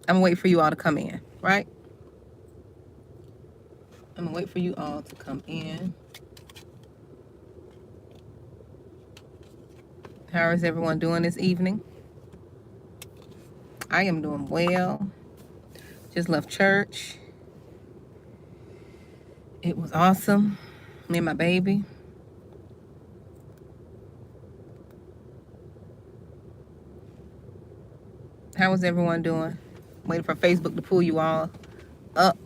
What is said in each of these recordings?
I'm gonna wait for you all to come in, right? I'm gonna wait for you all to come in. How is everyone doing this evening? I am doing well. Just left church. It was awesome. Me and my baby. How is everyone doing? Waiting for Facebook to pull you all up.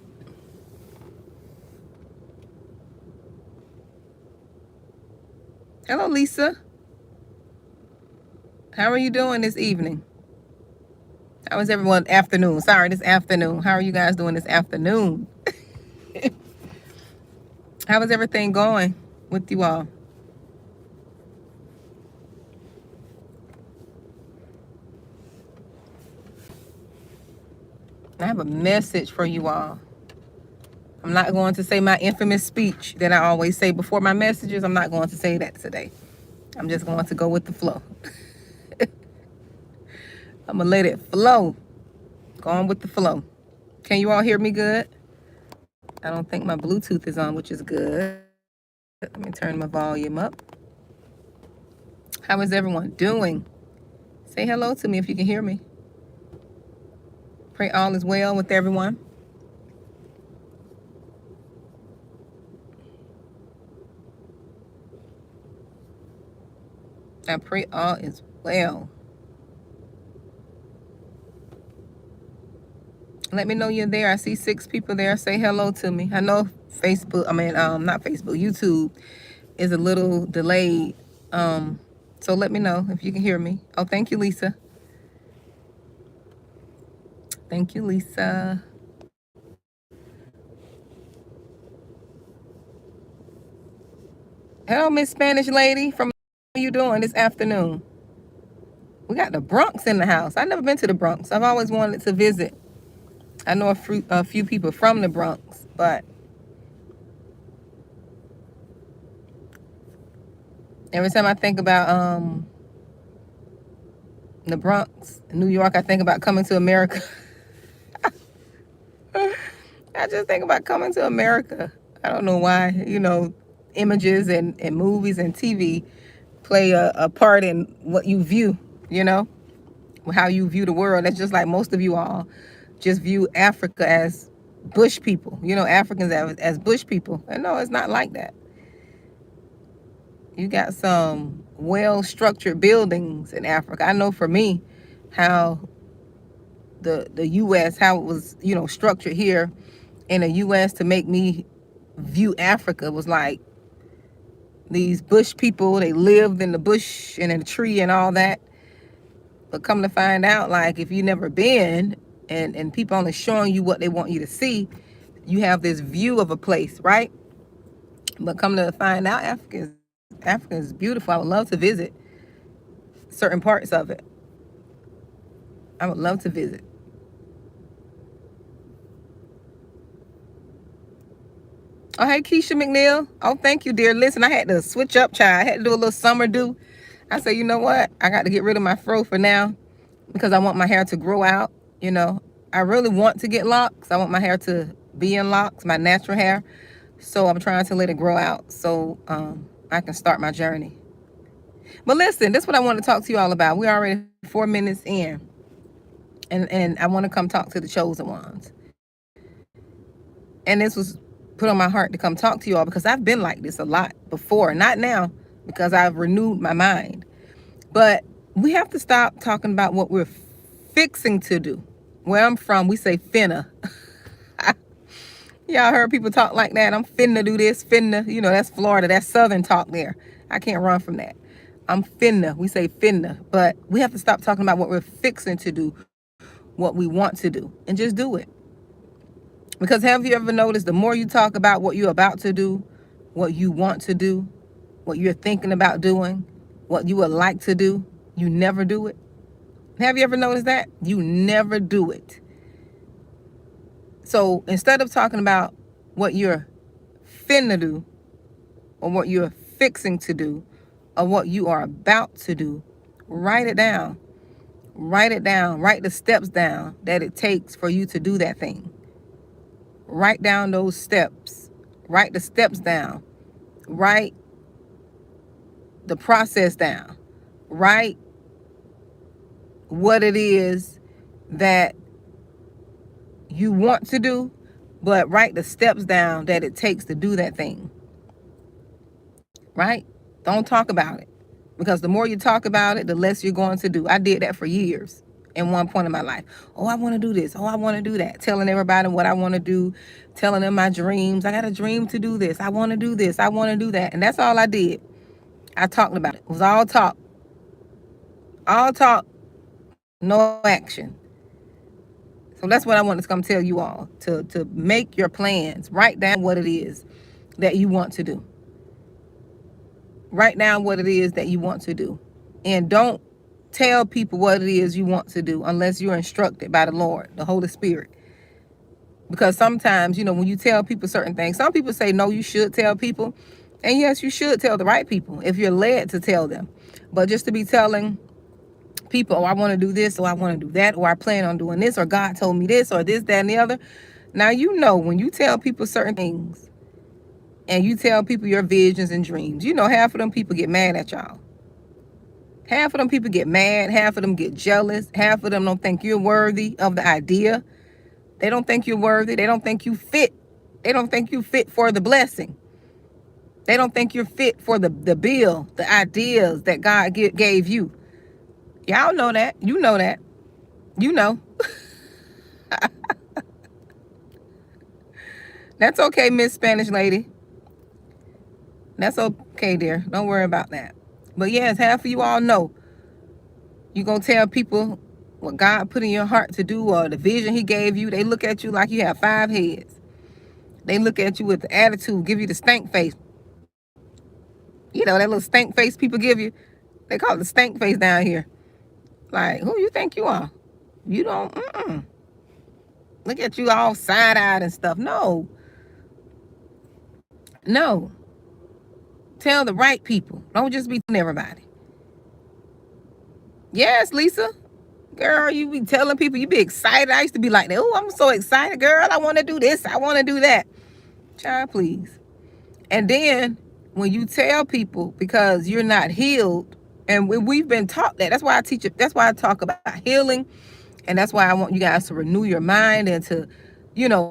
Hello, Lisa. How are you doing this evening? How is everyone afternoon? Sorry, this afternoon. How are you guys doing this afternoon? How is everything going with you all? I have a message for you all. I'm not going to say my infamous speech that I always say before my messages. I'm not going to say that today. I'm just going to go with the flow. I'm going to let it flow. Go on with the flow. Can you all hear me good? I don't think my Bluetooth is on, which is good. Let me turn my volume up. How is everyone doing? Say hello to me if you can hear me. Pray all is well with everyone. I pray all is well. Let me know you're there. I see 6 people there. Say hello to me. I know Facebook, not Facebook, YouTube is a little delayed. So let me know if you can hear me. Oh, thank you, Lisa. Thank you, Lisa. Hello, Miss Spanish lady. How are you doing this afternoon? We got the Bronx in the house. I've never been to the Bronx. I've always wanted to visit. I know a few people from the Bronx, but every time I think about the Bronx, New York, I think about coming to America. I just think about coming to America. I don't know why. Images and movies and TV play a part in what you view, how you view the world. That's just like most of you all just view Africa as bush people, Africans as bush people. And no, it's not like that. You got some well-structured buildings in Africa. I know for me how the U.S., how it was, structured here in the U.S. to make me view Africa was like these bush people. They lived in the bush and in the tree and all that. But come to find out, like, if you never been and people only showing you what they want you to see, you have this view of a place, right? But come to find out, Africa is beautiful. I would love to visit certain parts of it. I would love to visit. Oh, hey, Keisha McNeil. Oh, thank you, dear. Listen, I had to switch up, child. I had to do a little summer do. I said, you know what? I got to get rid of my fro for now because I want my hair to grow out. I really want to get locks. I want my hair to be in locks, my natural hair. So I'm trying to let it grow out so I can start my journey. But listen, this is what I want to talk to you all about. We're already 4 minutes in. And I want to come talk to the chosen ones. And this was put on my heart to come talk to you all because I've been like this a lot before. Not now, because I've renewed my mind. But we have to stop talking about what we're fixing to do. Where I'm from, we say finna. Y'all heard people talk like that. I'm finna do this, finna. That's Florida. That's Southern talk there. I can't run from that. I'm finna. We say finna. But we have to stop talking about what we're fixing to do, what we want to do, and just do it. Because have you ever noticed the more you talk about what you're about to do, what you want to do, what you're thinking about doing, what you would like to do, you never do it? Have you ever noticed that? You never do it. So instead of talking about what you're finna do or what you're fixing to do or what you are about to do, write it down. Write it down. Write the steps down that it takes for you to do that thing. Write down those steps. Write the steps down. Write the process down. Write what it is that you want to do, but write the steps down that it takes to do that thing. Right? Don't talk about it. Because the more you talk about it, the less you're going to do. I did that for years in one point in my life. Oh, I want to do this. Oh, I want to do that. Telling everybody what I want to do. Telling them my dreams. I got a dream to do this. I want to do this. I want to do that. And that's all I did. I talked about it. It was all talk. All talk. No action. So that's what I wanted to come tell you all. To make your plans. Write down what it is that you want to do. Write down what it is that you want to do. And don't tell people what it is you want to do unless you're instructed by the Lord, the Holy Spirit. Because sometimes, when you tell people certain things, some people say, no, you should tell people. And yes, you should tell the right people if you're led to tell them. But just to be telling people, oh, I want to do this, or I want to do that, or I plan on doing this, or God told me this, or this, that, and the other. Now, when you tell people certain things, and you tell people your visions and dreams, half of them people get mad at y'all. Half of them people get mad. Half of them get jealous. Half of them don't think you're worthy of the idea. They don't think you're worthy. They don't think you fit. They don't think you fit for the blessing. They don't think you're fit for the bill, the ideas that God gave you. Y'all know that. You know that. You know. That's okay, Miss Spanish lady. That's okay, dear. Don't worry about that. But yes, half of you all know. You're going to tell people what God put in your heart to do or the vision he gave you. They look at you like you have 5 heads. They look at you with the attitude, give you the stank face. That little stank face people give you. They call it the stank face down here. Like, who you think you are? You don't, Look at you all side-eyed and stuff. No. Tell the right people. Don't just be telling everybody. Yes, Lisa. Girl, you be telling people, you be excited. I used to be like that. Oh, I'm so excited, girl. I want to do this. I want to do that. Child, please. And then when you tell people because you're not healed, and we've been taught that. That's why I teach it. That's why I talk about healing. And that's why I want you guys to renew your mind and to,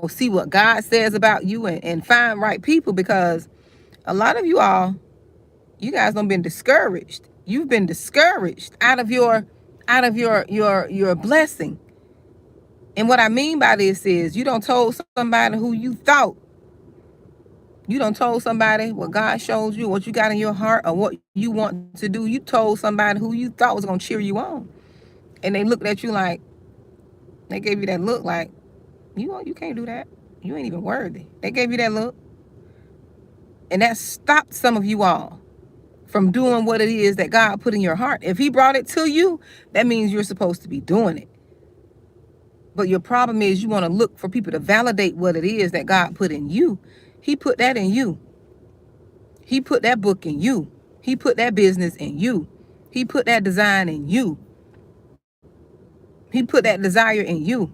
see what God says about you and find right people, because a lot of you guys don't been discouraged. You've been discouraged out of your blessing. And what I mean by this is you don't told somebody who you thought. You don't told somebody what God showed you, what you got in your heart, or what you want to do. You told somebody who you thought was going to cheer you on. And they looked at you like, they gave you that look like, you can't do that. You ain't even worthy. They gave you that look. And that stopped some of you all from doing what it is that God put in your heart. If he brought it to you, that means you're supposed to be doing it. But your problem is you want to look for people to validate what it is that God put in you. He put that in you. He put that book in you. He put that business in you. He put that design in you. He put that desire in you.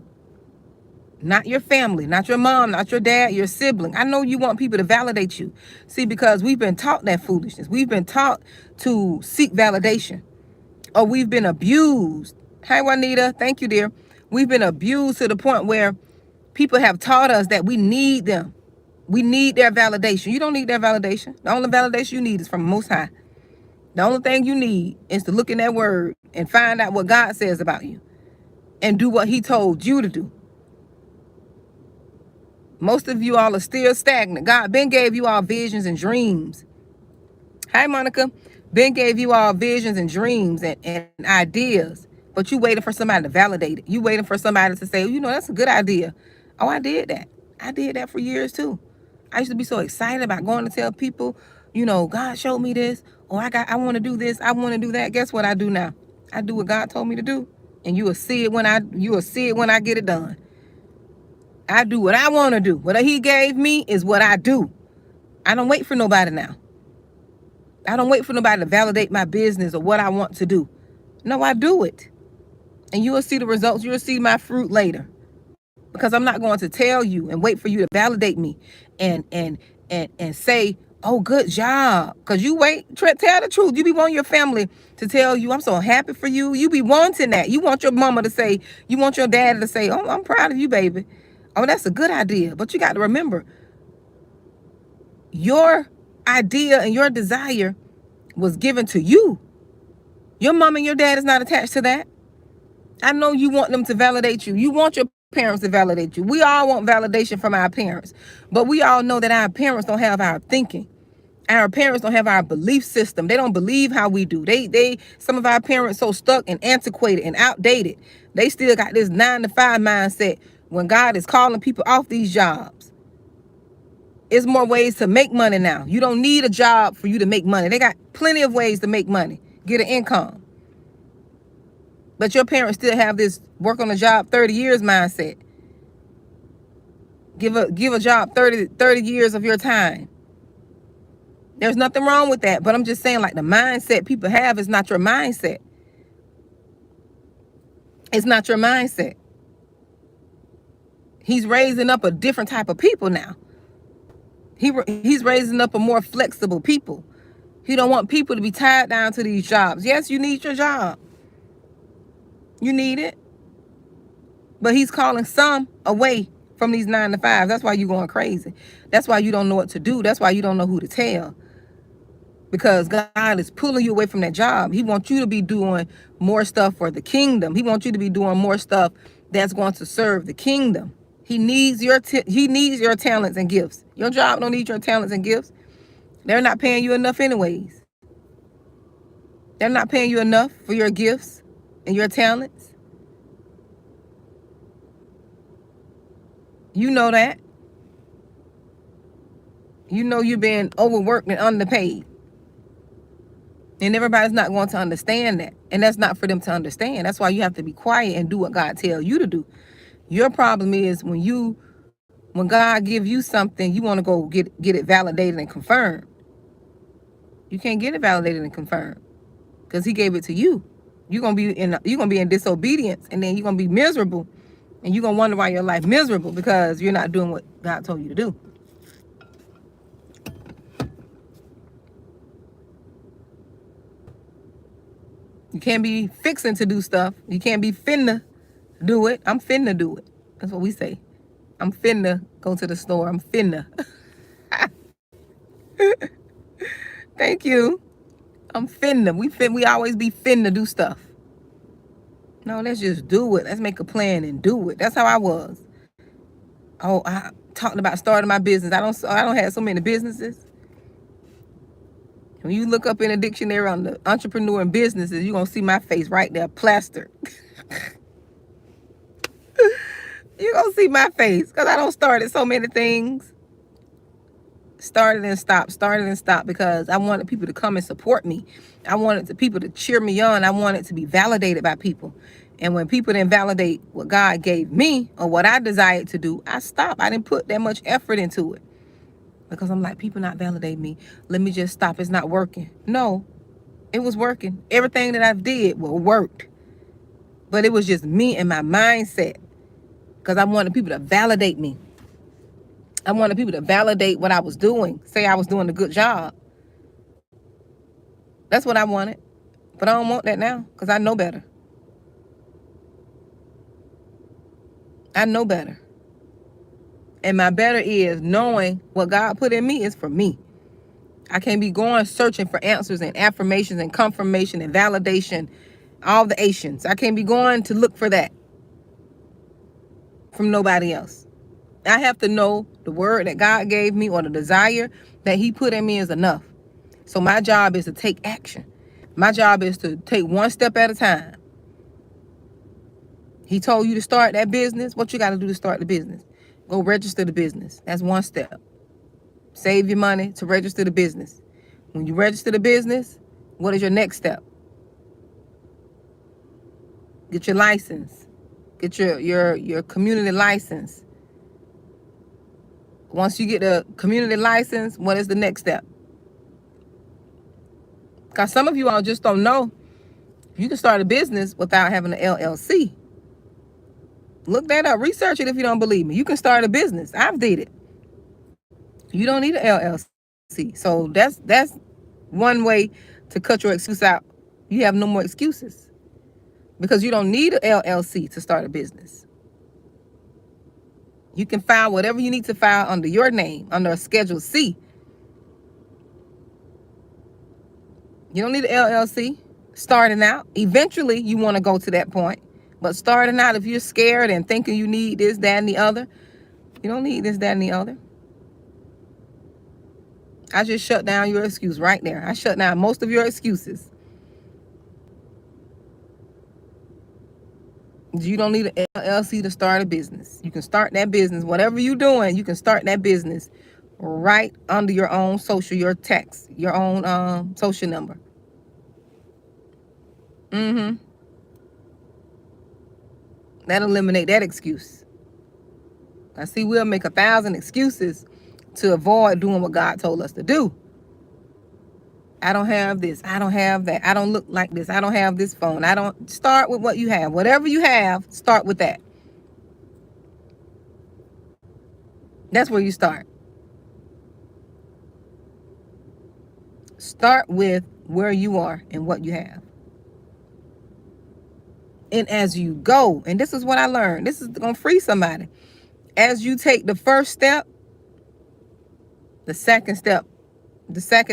Not your family, not your mom, not your dad, your sibling. I know you want people to validate you. See, because we've been taught that foolishness. We've been taught to seek validation. Or we've been abused. Hi, Juanita. Thank you, dear. We've been abused to the point where people have taught us that we need them. We need their validation. You don't need their validation. The only validation you need is from Most High. The only thing you need is to look in that word and find out what God says about you and do what he told you to do. Most of you all are still stagnant. God Ben gave you all visions and dreams. Hi, Monica. Ben gave you all visions and dreams and ideas, but you waiting for somebody to validate it. You waiting for somebody to say, that's a good idea. Oh, I did that. I did that for years too. I used to be so excited about going to tell people, God showed me this, or I want to do this, I want to do that. Guess what I do now? I do what God told me to do, and you will see it when I get it done. I do what I want to do. What he gave me is what I do. I don't wait for nobody now. I don't wait for nobody to validate my business or what I want to do. No, I do it. And you will see the results. You will see my fruit later. Because I'm not going to tell you and wait for you to validate me and say, oh, good job. Because you tell the truth. You be wanting your family to tell you, I'm so happy for you. You be wanting that. You want your mama to say, you want your dad to say, oh, I'm proud of you, baby. Oh, that's a good idea. But you got to remember, your idea and your desire was given to you. Your mom and your dad is not attached to that. I know you want them to validate you. You want your parents to validate you. We all want validation from our parents. But we all know that our parents don't have our thinking. Our parents don't have our belief system. They don't believe how we do. Some of our parents so stuck and antiquated and outdated. They still got this 9-to-5 mindset when God is calling people off these jobs. It's more ways to make money now. You don't need a job for you to make money. They got plenty of ways to make money, get an income. But your parents still have this work on a job 30 years mindset. Give a job 30 years of your time. There's nothing wrong with that. But I'm just saying, like, the mindset people have is not your mindset. It's not your mindset. He's raising up a different type of people now. He's raising up a more flexible people. He don't want people to be tied down to these jobs. Yes, you need your job. You need it. But he's calling some away from these 9-to-5s. That's why you're going crazy. That's why you don't know what to do. That's why you don't know who to tell. Because God is pulling you away from that job. He wants you to be doing more stuff for the kingdom. He wants you to be doing more stuff that's going to serve the kingdom. He needs your talents and gifts. Your job don't need your talents and gifts. They're not paying you enough anyways. They're not paying you enough for your gifts and your talents. You know that. You know you're being overworked and underpaid. And everybody's not going to understand that. And that's not for them to understand. That's why you have to be quiet and do what God tells you to do. Your problem is when God gives you something, you want to go get it validated and confirmed. You can't get it validated and confirmed because he gave it to you. You're gonna be in disobedience, and then you're gonna be miserable, and you're gonna wonder why your life miserable because you're not doing what God told you to do. You can't be fixing to do stuff. You can't be finna do it. I'm finna do it. That's what we say. I'm finna go to the store. I'm finna. Thank you. I'm finna. We always be finna do stuff. No, let's just do it. Let's make a plan and do it. That's how I was. Oh, I talked about starting my business. I don't have so many businesses. When you look up in a dictionary on the entrepreneur and businesses, you're going to see my face right there, plastered. You're going to see my face because I don't started so many things. Started and stopped because I wanted people to come and support me. I wanted the people to cheer me on. I wanted to be validated by people. And when people didn't validate what God gave me or what I desired to do, I stopped. I didn't put that much effort into it. Because I'm like, people not validate me. Let me just stop. It's not working. No, it was working. Everything that I did worked. But it was just me and my mindset. Because I wanted people to validate me. I wanted people to validate what I was doing. Say I was doing a good job. That's what I wanted. But I don't want that now. Because I know better. I know better. And my better is knowing what God put in me is for me. I can't be going searching for answers and affirmations and confirmation and validation, all the Asians. I can't be going to look for that from nobody else. I have to know the word that God gave me or the desire that he put in me is enough. So my job is to take action. My job is to take one step at a time. He told you to start that business. What you got to do to start the business? Go register the business. That's one step. Save your money to register the business. When you register the business, what is your next step? Get your license. Get your community license. Once you get the community license, what is the next step? Because some of you all just don't know You can start a business without having an LLC. Look that up. Research it if you don't believe me. You can start a business. I've did it. You don't need an LLC. So that's one way to cut your excuse out. You have no more excuses because you don't need an LLC to start a business. You can file whatever you need to file under your name, under a Schedule C. You don't need an LLC. Starting out, eventually you want to go to that point. But starting out, if you're scared and thinking you need this, that, and the other, you don't need this, that, and the other. I just shut down your excuse right there. I shut down most of your excuses. You don't need an LLC to start a business. You can start that business. Whatever you're doing, you can start that business right under your own social, your tax, your own social number. That'll eliminate that excuse. I see we'll make 1,000 excuses to avoid doing what God told us to do. I don't have this. I don't have that. I don't look like this. I don't have this phone. I don't. Start with what you have. Whatever you have, start with that. That's where you start. Start with where you are and what you have. And as you go, and this is what I learned. This is going to free somebody. As you take the first step, the second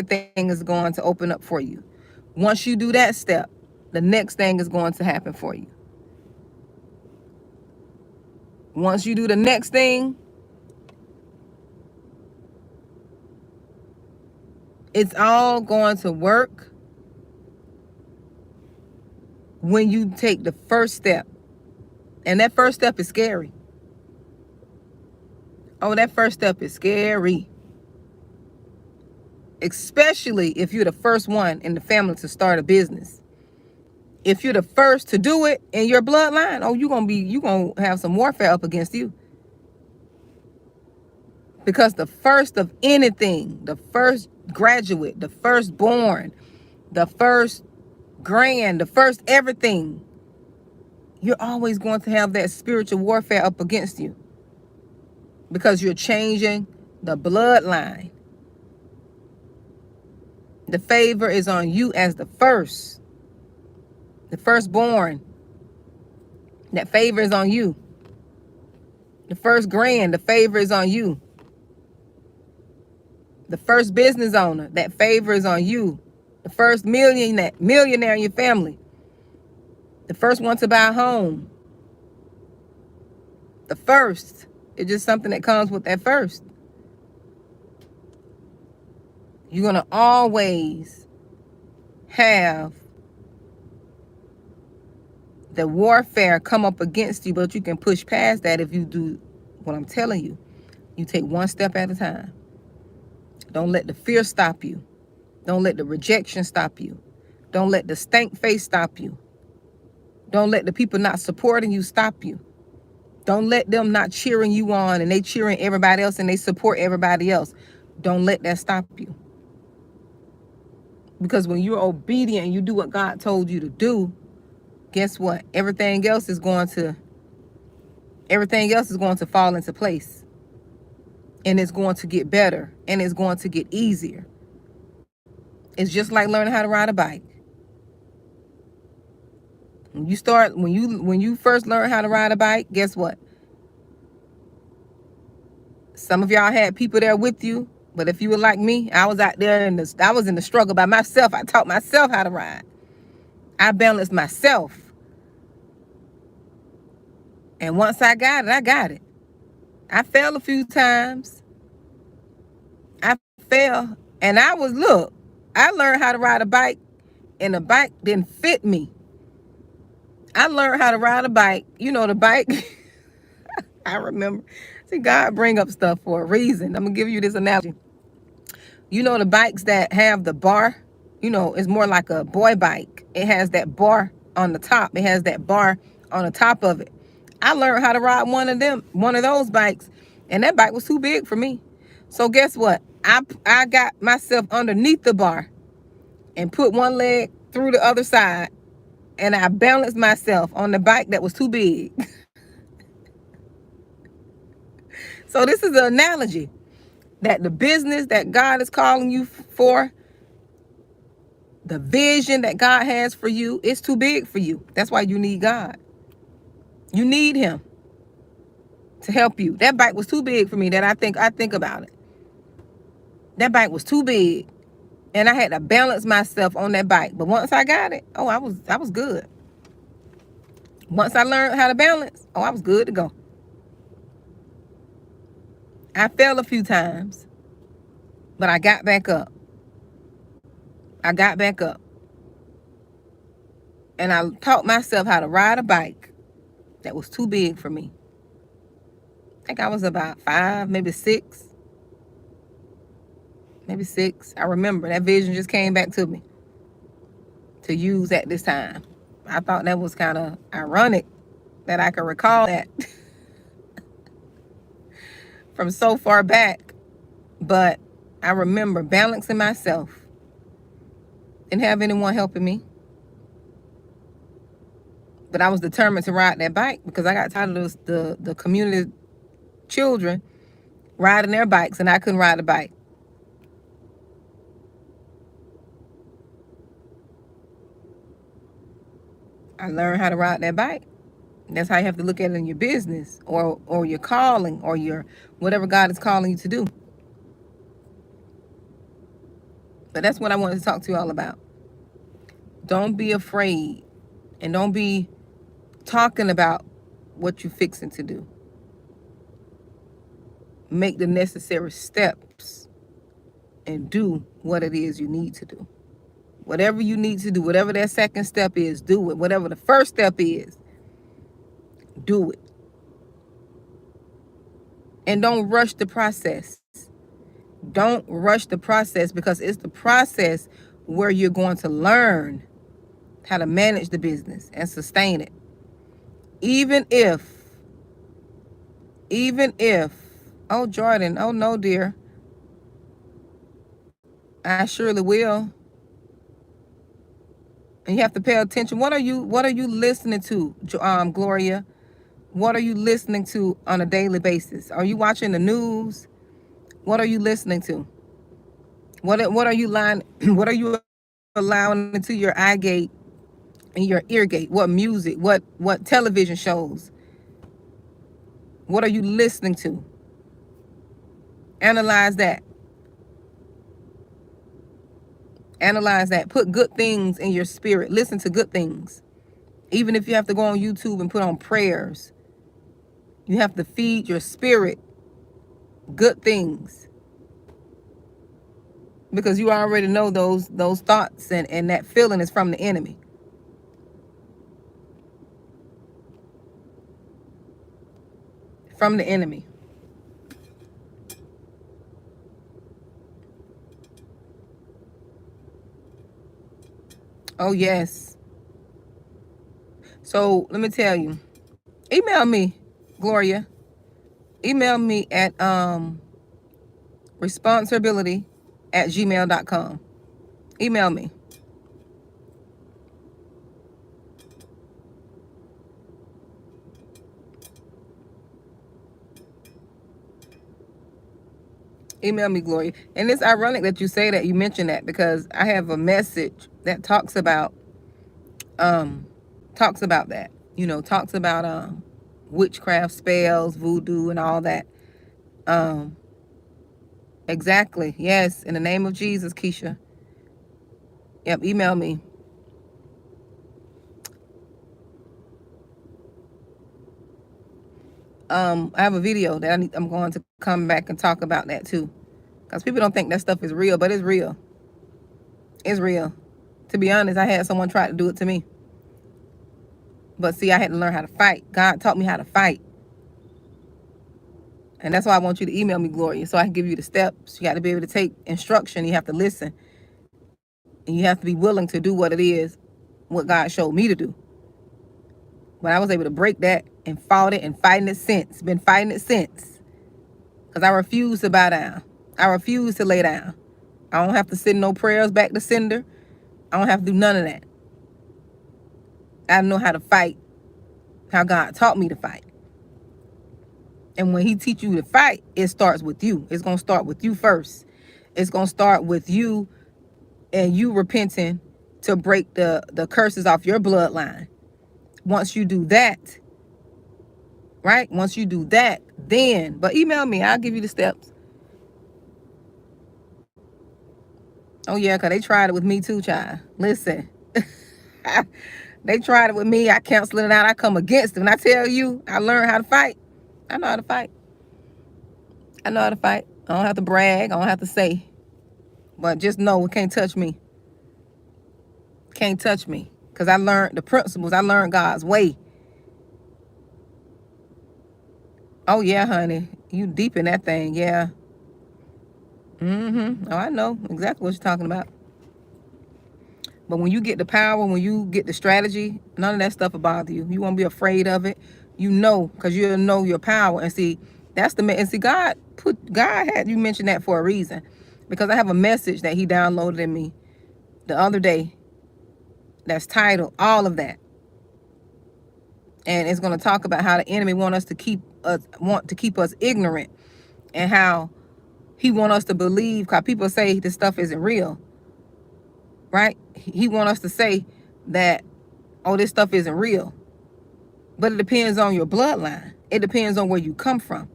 thing is going to open up for you. Once you do that step, the next thing is going to happen for you. Once you do the next thing, it's all going to work when you take the first step. And that first step is scary. Oh, that first step is scary. Especially if you're the first one in the family to start a business. If you're the first to do it in your bloodline, oh, you're gonna have some warfare up against you. Because the first of anything, the first graduate, the first born, the first grand, the first everything, you're always going to have that spiritual warfare up against you. Because you're changing the bloodline. The favor is on you as the firstborn. That favor is on you. The first grand, the favor is on you. The first business owner, that favor is on you. The first millionaire in your family. The first one to buy a home. The first. It's just something that comes with that first. You're going to always have the warfare come up against you, but you can push past that if you do what I'm telling you. You take one step at a time. Don't let the fear stop you. Don't let the rejection stop you. Don't let the stank face stop you. Don't let the people not supporting you stop you. Don't let them not cheering you on and they cheering everybody else and they support everybody else. Don't let that stop you. Because when you're obedient and you do what God told you to do, guess what? Everything else is going to fall into place. And it's going to get better. And it's going to get easier. It's just like learning how to ride a bike. When you first learn how to ride a bike, guess what? Some of y'all had people there with you, but if you were like me, I was out there I was in the struggle by myself. I taught myself how to ride. I balanced myself. And once I got it, I got it. I fell a few times. I fell, and I learned how to ride a bike, and the bike didn't fit me. I learned how to ride a bike. You know, the bike. I remember. See, God bring up stuff for a reason. I'm going to give you this analogy. You know, the bikes that have the bar, it's more like a boy bike. It has that bar on the top. It has that bar on the top of it. I learned how to ride one of those bikes, and that bike was too big for me. So guess what? I got myself underneath the bar and put one leg through the other side and I balanced myself on the bike that was too big. So this is an analogy that the business that God is calling you for, the vision that God has for you, is too big for you. That's why you need God. You need him to help you. That bike was too big for me. That I think about it. That bike was too big. And I had to balance myself on that bike. But once I got it, I was good. Once I learned how to balance, I was good to go. I fell a few times, but I got back up. I got back up. And I taught myself how to ride a bike that was too big for me. I think I was about 5, maybe 6. Maybe 6. I remember that vision just came back to me to use at this time. I thought that was kind of ironic that I could recall that from so far back. But I remember balancing myself. Didn't have anyone helping me. But I was determined to ride that bike because I got tired of the community children riding their bikes and I couldn't ride a bike. I learned how to ride that bike. That's how you have to look at it in your business or your calling or your whatever God is calling you to do. But that's what I wanted to talk to you all about. Don't be afraid and don't be talking about what you're fixing to do. Make the necessary steps and do what it is you need to do. Whatever you need to do, whatever that second step is, do it. Whatever the first step is, do it. And don't rush the process. Don't rush the process because it's the process where you're going to learn how to manage the business and sustain it. Even if, oh, Jordan, oh no, dear. I surely will. And you have to pay attention. What are you listening to, Gloria? What are you listening to on a daily basis? Are you watching the news? What are you listening to? What are you what are you allowing into your eye gate and your ear gate? What music? What television shows? What are you listening to? Analyze that. Analyze that. Put good things in your spirit. Listen to good things. Even if you have to go on YouTube and put on prayers, you have to feed your spirit good things. Because you already know those thoughts and that feeling is from the enemy. From the enemy. Oh, yes. So let me tell you. Email me, Gloria. Email me at responsibility@gmail.com. Email me. Email me, Gloria. And it's ironic that you say that, you mention that, because I have a message that talks about that. You know, talks about witchcraft, spells, voodoo, and all that. Exactly. Yes, in the name of Jesus, Keisha. Yep, email me. I have a video that I'm going to come back and talk about that too. Because people don't think that stuff is real, but it's real. It's real. To be honest, I had someone try to do it to me. But see, I had to learn how to fight. God taught me how to fight. And that's why I want you to email me, Gloria, so I can give you the steps. You got to be able to take instruction. You have to listen. And you have to be willing to do what it is, what God showed me to do. But I was able to break that and fought it and fighting it since. Been fighting it since. Because I refuse to bow down. I refuse to lay down. I don't have to send no prayers back to sender. I don't have to do none of that. I know how to fight, how God taught me to fight. And when he teach you to fight, it starts with you. It's going to start with you first. It's going to start with you and you repenting to break the curses off your bloodline. Once you do that, right? Once you do that, then, but email me. I'll give you the steps. Oh, yeah, because they tried it with me too, child. Listen. They tried it with me. I cancel it out. I come against them. And I tell you, I learned how to fight. I know how to fight. I know how to fight. I don't have to brag. I don't have to say. But just know it can't touch me. Can't touch me. Because I learned the principles. I learned God's way. Oh, yeah, honey. You deep in that thing. Yeah. Oh, I know exactly what you're talking about. But when you get the power, when you get the strategy, none of that stuff will bother you. You won't be afraid of it. You know, because you'll know your power. And see, that's the, and see, God had you mention that for a reason. Because I have a message that he downloaded in me the other day that's titled All of That. And it's going to talk about how the enemy want to keep us ignorant, and how he want us to believe, because people say this stuff isn't real, right? He want us to say that, oh, this stuff isn't real. But it depends on your bloodline. It depends on where you come from.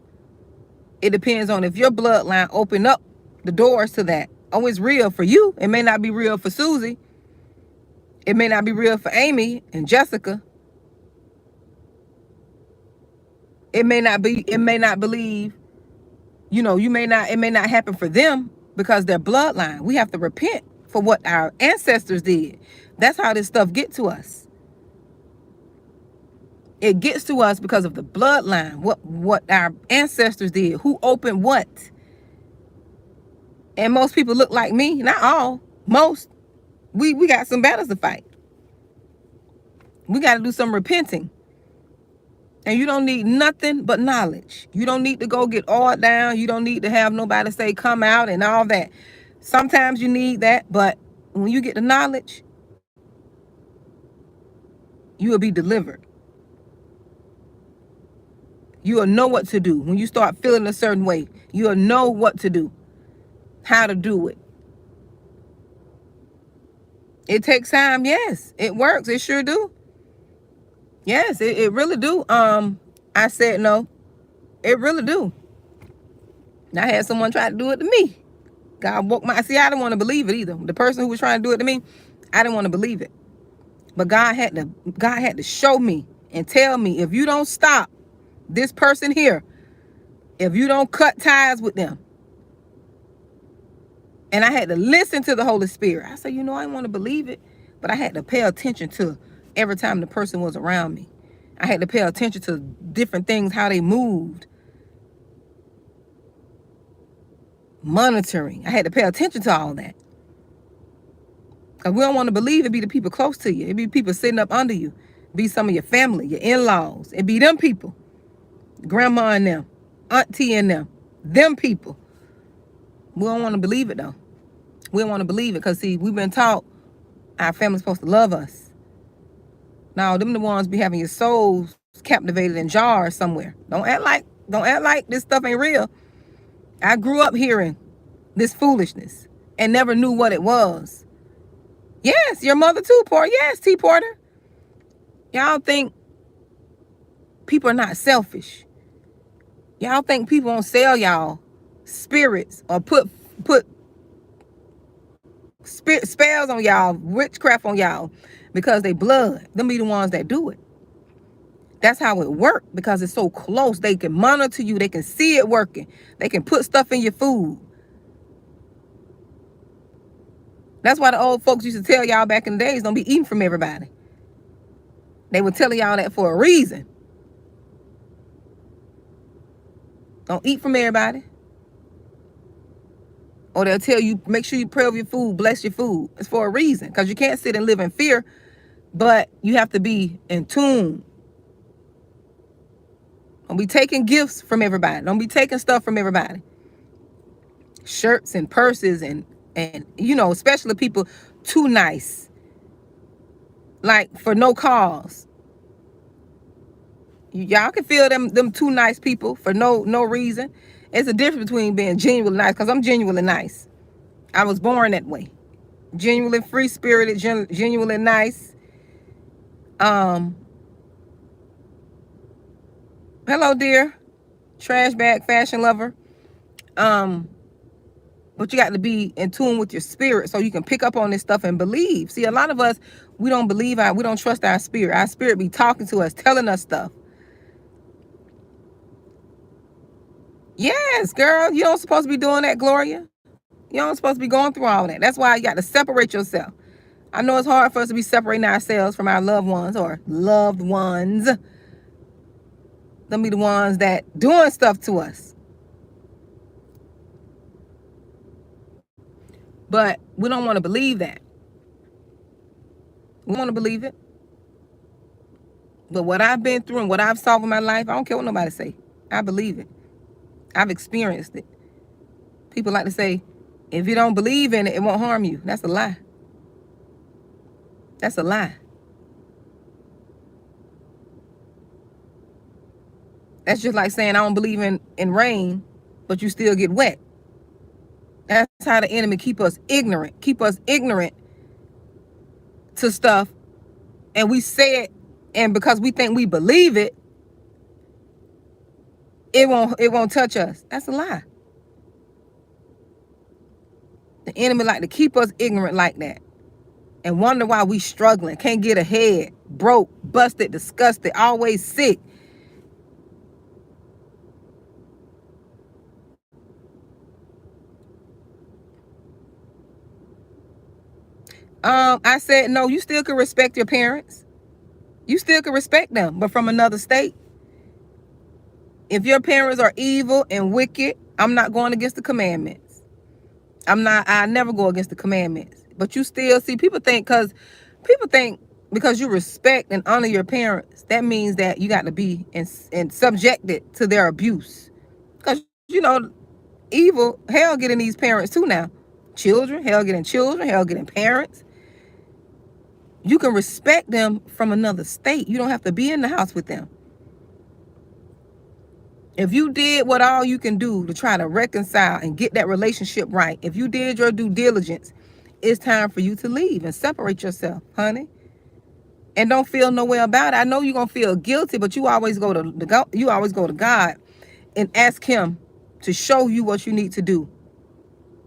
It depends on if your bloodline open up the doors to that. Oh, it's real for you. It may not be real for Susie. It may not be real for Amy and Jessica. It may not believe, it may not happen for them because their bloodline. We have to repent for what our ancestors did. That's how this stuff get to us. It gets to us because of the bloodline, what our ancestors did, who opened what. And most people look like me, not all, most. We got some battles to fight. We got to do some repenting. And you don't need nothing but knowledge. You don't need to go get oiled down. You don't need to have nobody say come out and all that. Sometimes you need that, but when you get the knowledge, you will be delivered. You will know what to do. When you start feeling a certain way, you will know what to do, how to do it. It takes time. Yes, it works. It sure do. Yes, it really do. I said no. It really do. And I had someone try to do it to me. God woke my... See, I didn't want to believe it either. The person who was trying to do it to me, I didn't want to believe it. But God had to show me and tell me, if you don't stop this person here, if you don't cut ties with them. And I had to listen to the Holy Spirit. I said, I didn't want to believe it, but I had to pay attention to every time the person was around me. I had to pay attention to different things, how they moved. Monitoring. I had to pay attention to all that. Because we don't want to believe it be the people close to you. It be people sitting up under you. Be some of your family, your in-laws. It be them people. Grandma and them. Auntie and them. Them people. We don't want to believe it, though. We don't want to believe it because, see, we've been taught our family's supposed to love us. Now, them the ones be having your souls captivated in jars somewhere. Don't act like this stuff ain't real. I grew up hearing this foolishness and never knew what it was. Yes, your mother too, Porter. Yes, T. Porter. Y'all think people are not selfish. Y'all think people won't sell y'all spirits or put spells on y'all, witchcraft on y'all because they blood. Them be the ones that do it. That's how it works, because it's so close. They can monitor you. They can see it working. They can put stuff in your food. That's why the old folks used to tell y'all back in the days, don't be eating from everybody. They were telling y'all that for a reason. Don't eat from everybody. Or they'll tell you, make sure you pray over your food, bless your food. It's for a reason, because you can't sit and live in fear, but you have to be in tune. Don't be taking gifts from everybody. Don't be taking stuff from everybody. Shirts and purses and especially people too nice. like for no cause. Y'all can feel them two nice people for no reason. It's a difference between being genuinely nice, because I'm genuinely nice. I was born that way. Genuinely free spirited, genuinely nice. Hello, dear. Trash bag fashion lover. But you got to be in tune with your spirit so you can pick up on this stuff and believe. See, a lot of us, we don't believe we don't trust our spirit. Our spirit be talking to us, telling us stuff. Yes, girl, you don't supposed to be doing that, Gloria. You don't supposed to be going through all that. That's why you got to separate yourself. I know it's hard for us to be separating ourselves from our loved ones or loved ones. Them be the ones that doing stuff to us. But we don't want to believe that. We want to believe it. But what I've been through and what I've solved in my life, I don't care what nobody say. I believe it. I've experienced it. People like to say, if you don't believe in it, it won't harm you. That's a lie. That's a lie. That's just like saying I don't believe in rain, but you still get wet. That's how the enemy keep us ignorant to stuff. And we say it, and because we think we believe it, it won't touch us. That's a lie. The enemy like to keep us ignorant like that and wonder why we struggling, can't get ahead, broke, busted, disgusted, always sick. I said, no, you still can respect your parents. You still can respect them, but from another state. If your parents are evil and wicked, I'm not going against the commandments. I never go against the commandments. But you still see, people think because you respect and honor your parents, that means that you got to be and subjected to their abuse. Because, evil, hell getting these parents too now. Children, hell getting parents. You can respect them from another state. You don't have to be in the house with them. If you did what all you can do to try to reconcile and get that relationship right, if you did your due diligence, it's time for you to leave and separate yourself, honey. And don't feel no way about it. I know you're gonna feel guilty, but you always go to God and ask Him to show you what you need to do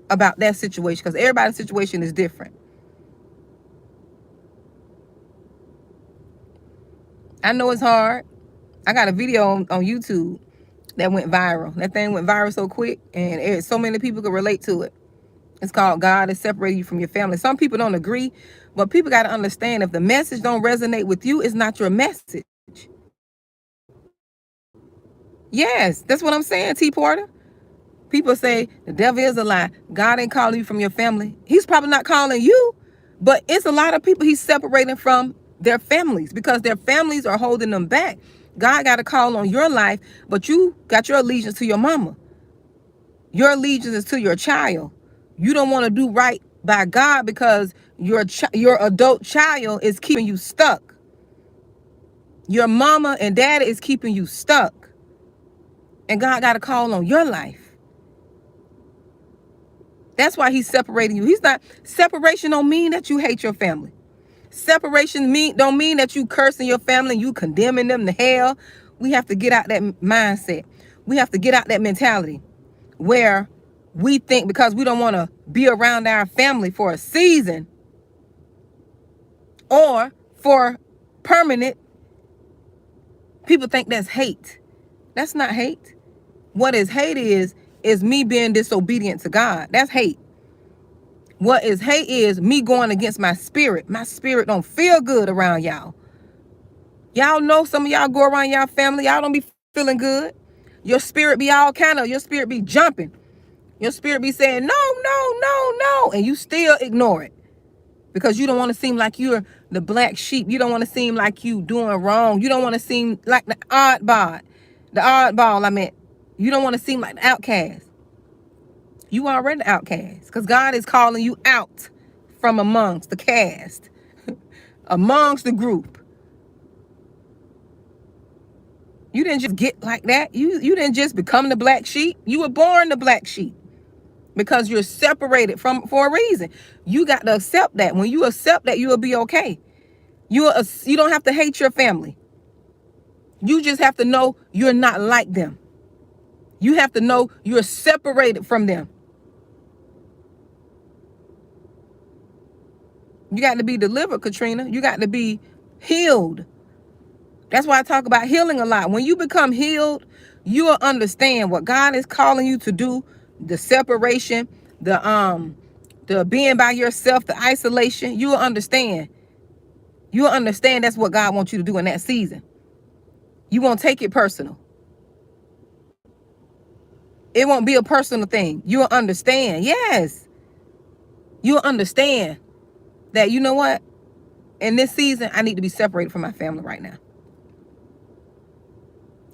about that situation, because everybody's situation is different. I know it's hard. I got a video on YouTube that went viral. That thing went viral so quick, and so many people could relate to it. It's called God Has Separated You From Your Family. Some people don't agree, but people got to understand, if the message don't resonate with you, it's not your message. Yes, that's what I'm saying, T. Porter. People say the devil is a lie. God ain't calling you from your family. He's probably not calling you, but it's a lot of people He's separating from their families because their families are holding them back. God got a call on your life, but you got your allegiance to your mama. Your allegiance is to your child. You don't want to do right by God because your adult child is keeping you stuck. Your mama and daddy is keeping you stuck. And God got a call on your life. That's why He's separating you. Separation don't mean that you hate your family. Separation don't mean that you cursing your family and you condemning them to hell. We have to get out that mindset. We have to get out that mentality where we think because we don't want to be around our family for a season or for permanent, people think that's hate. That's not hate. What is hate is me being disobedient to God. That's hate. What is hate is me going against my spirit. My spirit don't feel good around y'all. Y'all know some of y'all go around y'all family, y'all don't be feeling good. Your spirit be your spirit be jumping. Your spirit be saying, no, no, no, no. And you still ignore it because you don't want to seem like you're the black sheep. You don't want to seem like you doing wrong. You don't want to seem like the oddball. You don't want to seem like the outcast. You already the outcast because God is calling you out from amongst the cast. amongst the group. You didn't just get like that. You didn't just become the black sheep. You were born the black sheep because you're separated for a reason. You got to accept that. When you accept that, you will be okay. You don't have to hate your family. You just have to know you're not like them. You have to know you're separated from them. You got to be delivered, Katrina. You got to be healed. That's why I talk about healing a lot. When you become healed, you will understand what God is calling you to do, the separation, the being by yourself, the isolation. You will understand. You will understand that's what God wants you to do in that season. You won't take it personal. It won't be a personal thing. You'll understand. Yes. You'll understand that, you know what? In this season, I need to be separated from my family right now.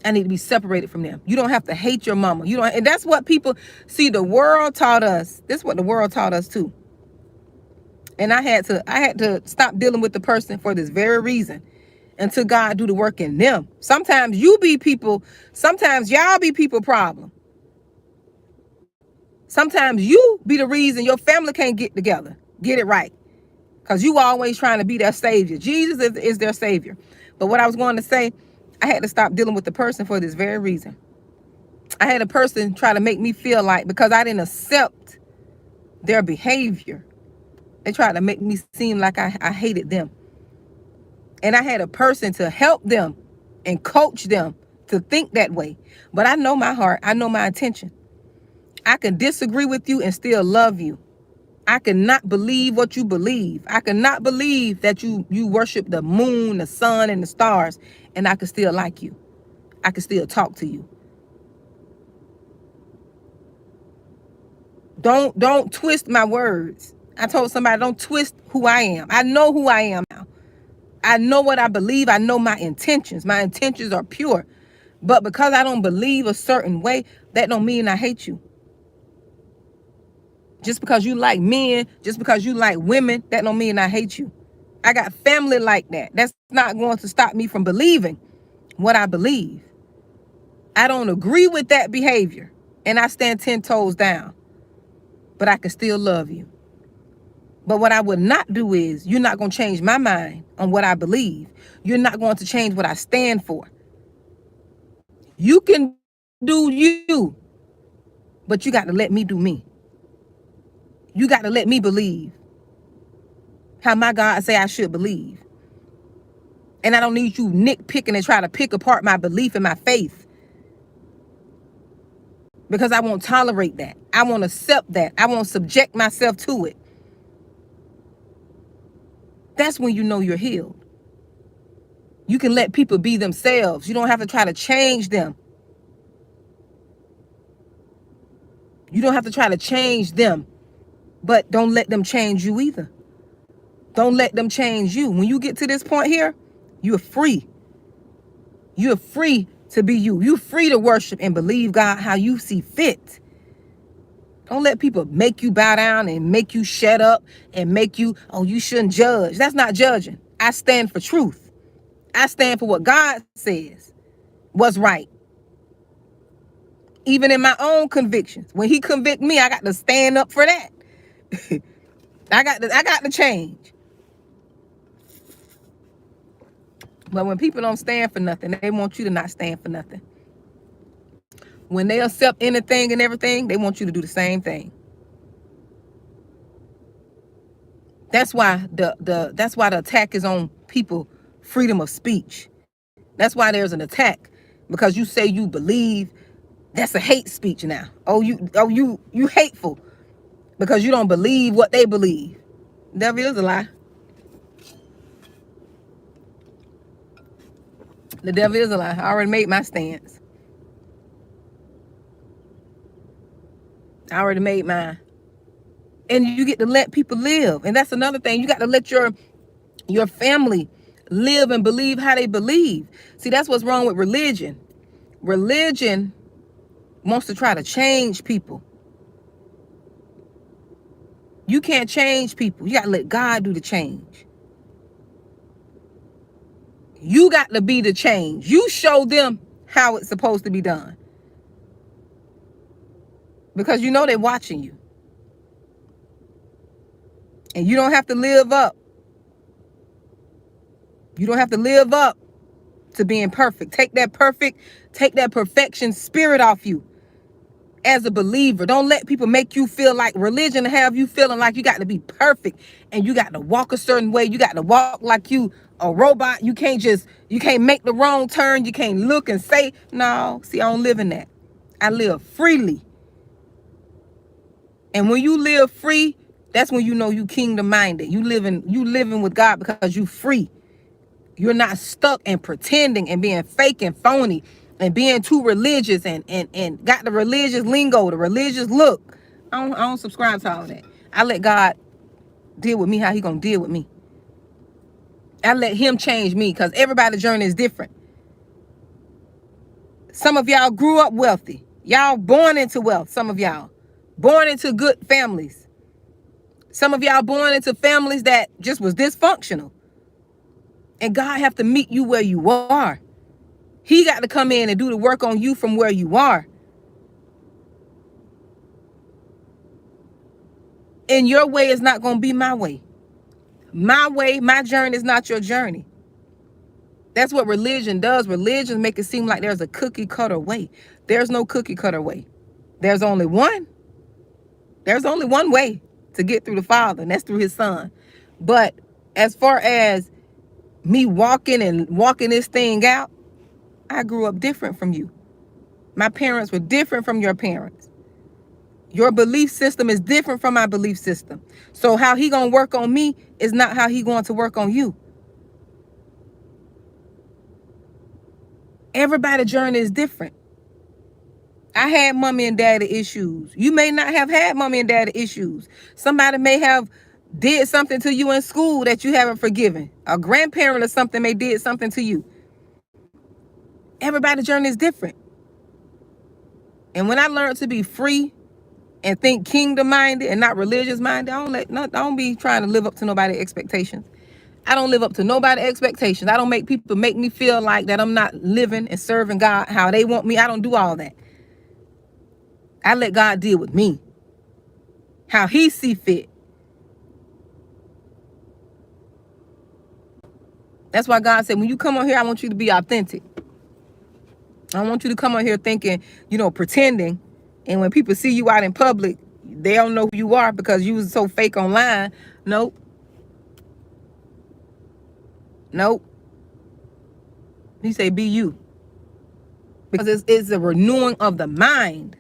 I need to be separated from them. You don't have to hate your mama. And that's what people see. The world taught us. This is what the world taught us too. And I had to stop dealing with the person for this very reason until God do the work in them. Sometimes y'all be people problem. Sometimes you be the reason your family can't get together. Get it right. Because you always trying to be their savior. Jesus is their savior. But what I was going to say, I had to stop dealing with the person for this very reason. I had a person try to make me feel like, because I didn't accept their behavior, they tried to make me seem like I hated them. And I had a person to help them and coach them to think that way. But I know my heart. I know my intention. I can disagree with you and still love you. I cannot believe what you believe. I cannot believe that you worship the moon, the sun, and the stars, and I can still like you. I can still talk to you. Don't twist my words. I told somebody, don't twist who I am. I know who I am now. I know what I believe. I know my intentions. My intentions are pure. But because I don't believe a certain way, that don't mean I hate you. Just because you like men, just because you like women, that don't mean I hate you. I got family like that. That's not going to stop me from believing what I believe. I don't agree with that behavior, and I stand 10 toes down. But I can still love you. But what I would not do is, you're not going to change my mind on what I believe. You're not going to change what I stand for. You can do you, but you got to let me do me. You got to let me believe how my God say I should believe. And I don't need you nitpicking and try to pick apart my belief and my faith. Because I won't tolerate that. I won't accept that. I won't subject myself to it. That's when you know you're healed. You can let people be themselves. You don't have to try to change them. You don't have to try to change them. But don't let them change you either. Don't let them change you. When you get to this point here, you're free. You're free to be you. You're free to worship and believe God how you see fit. Don't let people make you bow down and make you shut up and make you, oh, you shouldn't judge. That's not judging. I stand for truth. I stand for what God says was right. Even in my own convictions. When he convict me, I got to stand up for that. I got to change. But when people don't stand for nothing, they want you to not stand for nothing. When they accept anything and everything, they want you to do the same thing. That's why the attack is on people, freedom of speech. That's why there's an attack, because you say you believe. That's a hate speech now. You hateful because you don't believe what they believe. The devil is a lie. The devil is a lie. I already made my stance. I already made mine. And you get to let people live. And that's another thing. You got to let your family live and believe how they believe. See, that's what's wrong with religion. Religion wants to try to change people. You can't change people. You got to let God do the change. You got to be the change. You show them how it's supposed to be done. Because you know they're watching you. And you don't have to live up. You don't have to live up to being perfect. Take that perfection spirit off you as a believer. Don't let people make you feel like religion have you feeling like you got to be perfect and you got to walk a certain way. You got to walk like you a robot. You can't make the wrong turn. You can't look and say, no, see, I don't live in that. I live freely. And when you live free, that's when you know you kingdom minded. You living with God because you free. You're not stuck and pretending and being fake and phony and being too religious and got the religious lingo, the religious look. I don't subscribe to all that. I let God deal with me how he gonna deal with me. I let him change me because everybody's journey is different. Some of y'all grew up wealthy. Y'all born into wealth. Some of y'all born into good families. Some of y'all born into families that just was dysfunctional. And God have to meet you where you are. He got to come in and do the work on you from where you are. And your way is not going to be my way. My way, my journey is not your journey. That's what religion does. Religion make it seem like there's a cookie cutter way. There's no cookie cutter way. There's only one. There's only one way to get through the Father, and that's through his Son. But as far as me walking this thing out, I grew up different from you. My parents were different from your parents. Your belief system is different from my belief system. So how he gonna work on me is not how he going to work on you. Everybody's journey is different. I had mommy and daddy issues. You may not have had mommy and daddy issues. Somebody may have did something to you in school that you haven't forgiven. A grandparent or something may did something to you. Everybody's journey is different. And when I learned to be free and think kingdom minded and not religious minded, I don't be trying to live up to nobody's expectations. I don't live up to nobody's expectations. I don't make people make me feel like that I'm not living and serving God how they want me. I don't do all that. I let God deal with me how he see fit. That's why God said, when you come on here, I want you to be authentic. I don't want you to come on here thinking, pretending. And when people see you out in public, they don't know who you are because you was so fake online. Nope. He say, be you. Because it's a renewing of the mind.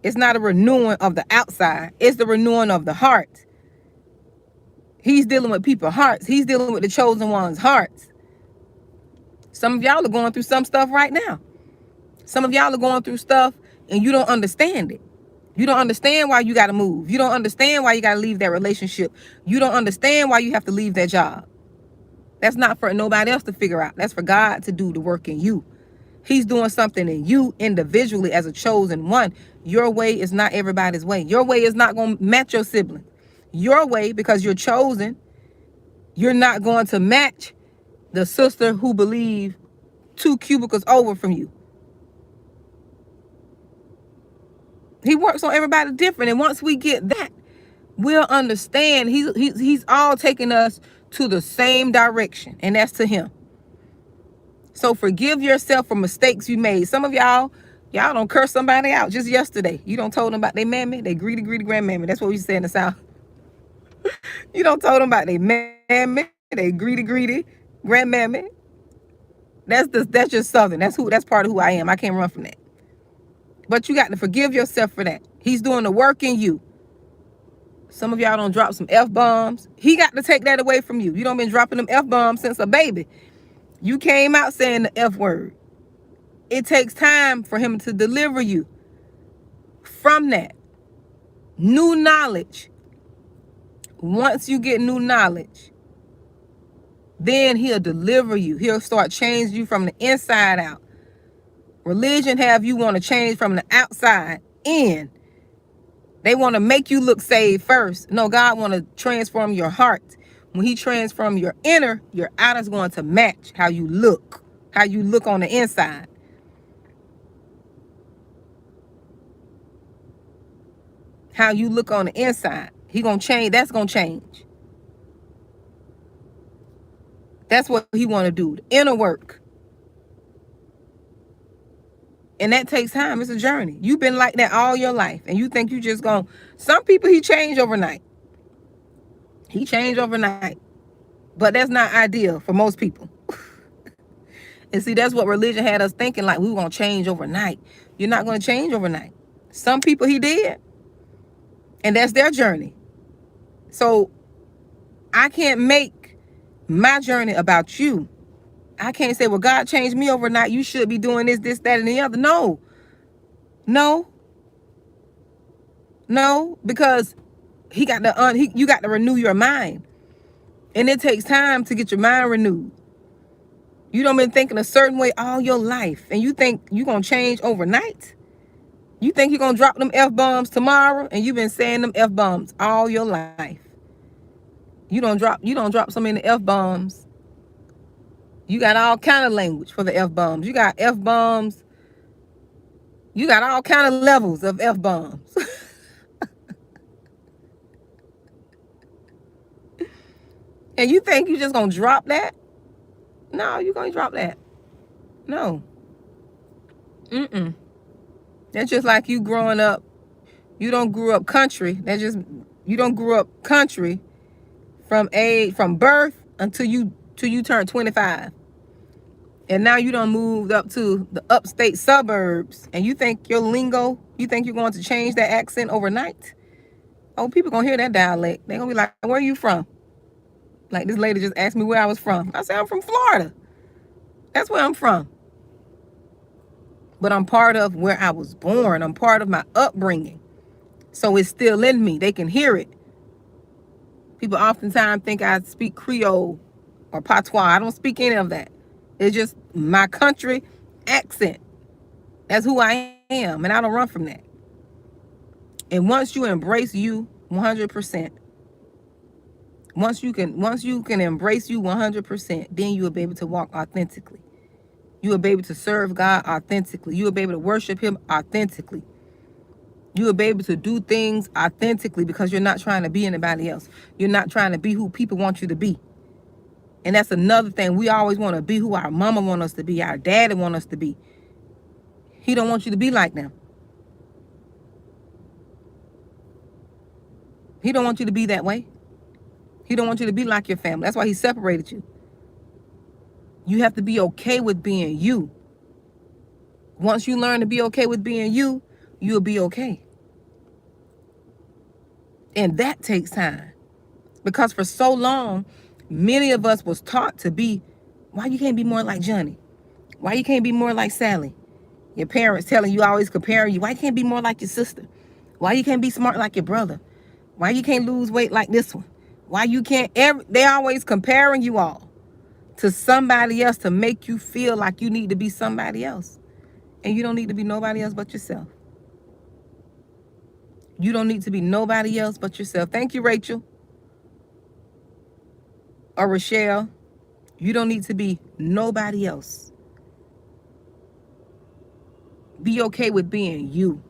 It's not a renewing of the outside. It's the renewing of the heart. He's dealing with people's hearts. He's dealing with the chosen one's hearts. Some of y'all are going through some stuff right now. Some of y'all are going through stuff and you don't understand it. You don't understand why you got to move. You don't understand why you got to leave that relationship. You don't understand why you have to leave that job. That's not for nobody else to figure out. That's for God to do the work in you. He's doing something in you individually as a chosen one. Your way is not everybody's way. Your way is not going to match your sibling. Your way, because you're chosen, you're not going to match the sister who believe 2 cubicles over from you. He works on everybody different. And once we get that, we'll understand he's all taking us to the same direction. And that's to him. So forgive yourself for mistakes you made. Some of y'all don't curse somebody out just yesterday. You don't told them about their mammy, they greedy grandmammy. That's what we say in the South. You don't told them about their mammy, they greedy grandmammy. That's just Southern. That's part of who I am. I can't run from that. But you got to forgive yourself for that. He's doing the work in you. Some of y'all don't drop some Fbombs. He got to take that away from you. You don't been dropping them Fbombs since a baby. You came out saying the F word. It takes time for him to deliver you from that. New knowledge. Once you get new knowledge, then he'll deliver you. He'll start changing you from the inside out. Religion have you want to change from the outside in. They want to make you look saved first. No, God want to transform your heart. When he transforms your inner, your outer's going to match how you look on the inside. How you look on the inside. He gonna change. That's gonna change. That's what he want to do. The inner work. And that takes time. It's a journey. You've been like that all your life. And you think you just gonna... Some people he changed overnight. He changed overnight. But that's not ideal for most people. And see, that's what religion had us thinking, like we were gonna change overnight. You're not gonna change overnight. Some people he did. And that's their journey. So I can't make my journey about you. I can't say, well, God changed me overnight. You should be doing this, that, and the other. No. Because you got to renew your mind. And it takes time to get your mind renewed. You done been thinking a certain way all your life. And you think you're going to change overnight? You think you're going to drop them F-bombs tomorrow? And you've been saying them F-bombs all your life. You don't drop so many F-bombs. You got all kind of language for the F-bombs. You got F-bombs. You got all kind of levels of F-bombs. And you think you just going to drop that? No, you're going to drop that. No. That's just like you growing up. You don't grow up country. You don't grow up country from birth until you turn 25. And now you done moved up to the upstate suburbs. And you think your lingo, you think you're going to change that accent overnight? Oh, people going to hear that dialect. They're going to be like, where are you from? Like this lady just asked me where I was from. I said, I'm from Florida. That's where I'm from. But I'm part of where I was born. I'm part of my upbringing. So it's still in me. They can hear it. People oftentimes think I speak Creole or Patois. I don't speak any of that. It's just my country accent. That's who I am. And I don't run from that. And once you embrace you 100%, once you can embrace you 100%, then you will be able to walk authentically. You will be able to serve God authentically. You will be able to worship him authentically. You will be able to do things authentically because you're not trying to be anybody else. You're not trying to be who people want you to be. And that's another thing. We always want to be who our mama want us to be, our daddy want us to be. He don't want you to be like them. He don't want you to be that way. He don't want you to be like your family. That's why he separated you. You have to be okay with being you. Once you learn to be okay with being you, you'll be okay. And that takes time. Because for so long, many of us was taught to be, why you can't be more like Johnny? Why you can't be more like Sally? Your parents telling you, always comparing you. Why you can't be more like your sister? Why you can't be smart like your brother? Why you can't lose weight like this one? Why you can't they always comparing you all to somebody else to make you feel like you need to be somebody else. And you don't need to be nobody else but yourself. You don't need to be nobody else but yourself. Thank you, Rachel. Or Rochelle. You don't need to be nobody else. Be okay with being you.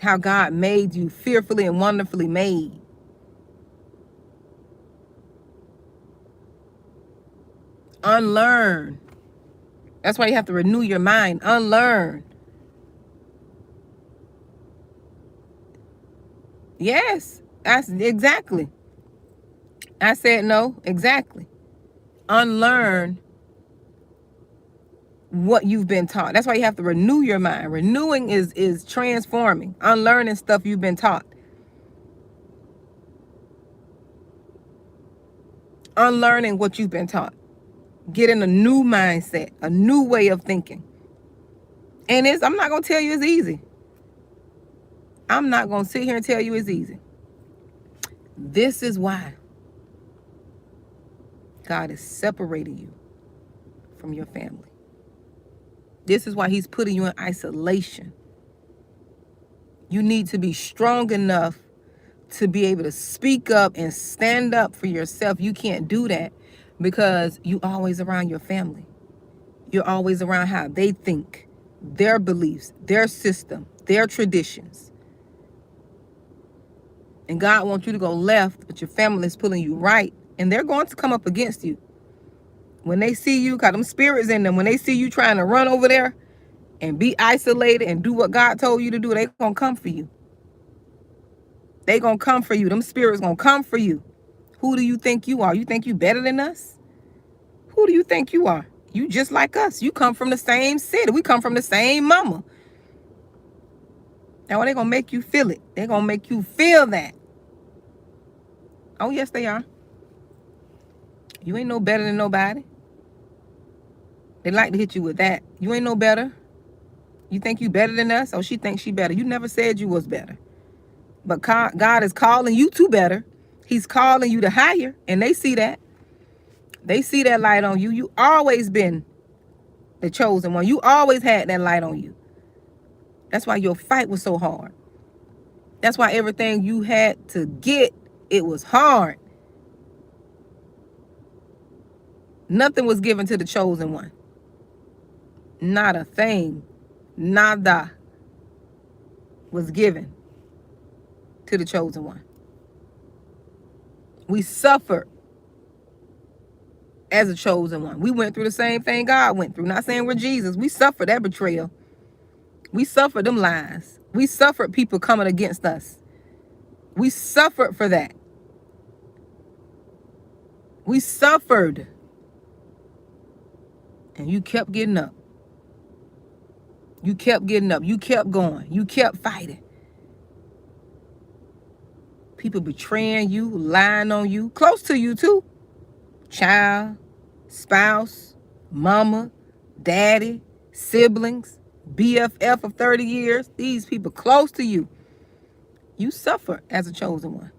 How God made you, fearfully and wonderfully made. Unlearn. That's why you have to renew your mind. Unlearn. Yes, that's exactly. I said no, exactly. Unlearn what you've been taught. That's why you have to renew your mind. Renewing is transforming. Unlearning stuff you've been taught. Unlearning what you've been taught. Getting a new mindset, a new way of thinking. And I'm not going to tell you it's easy. I'm not going to sit here and tell you it's easy. This is why God is separating you from your family. This is why he's putting you in isolation. You need to be strong enough to be able to speak up and stand up for yourself. You can't do that because you always around your family. You're always around how they think, their beliefs, their system, their traditions. And God wants you to go left, but your family is pulling you right. And they're going to come up against you. When they see you, got them spirits in them, when they see you trying to run over there and be isolated and do what God told you to do, they going to come for you. They going to come for you. Them spirits going to come for you. Who do you think you are? You think you better than us? Who do you think you are? You just like us. You come from the same city. We come from the same mama. Now, they're going to make you feel it. They're going to make you feel that. Oh, yes, they are. You ain't no better than nobody. They like to hit you with that. You ain't no better. You think you better than us? Oh, she thinks she better. You never said you was better. But God is calling you to better. He's calling you to higher. And they see that. They see that light on you. You always been the chosen one. You always had that light on you. That's why your fight was so hard. That's why everything you had to get, it was hard. Nothing was given to the chosen one. Not a thing. Nada was given to the chosen one. We suffered as a chosen one. We went through the same thing God went through. Not saying we're Jesus. We suffered that betrayal. We suffered them lies. We suffered people coming against us. We suffered for that. We suffered. And you kept getting up. You kept getting up. You kept going. You kept fighting. People betraying you, lying on you, close to you too. Child, spouse, mama, daddy, siblings, BFF of 30 years. These people close to you. You suffer as a chosen one.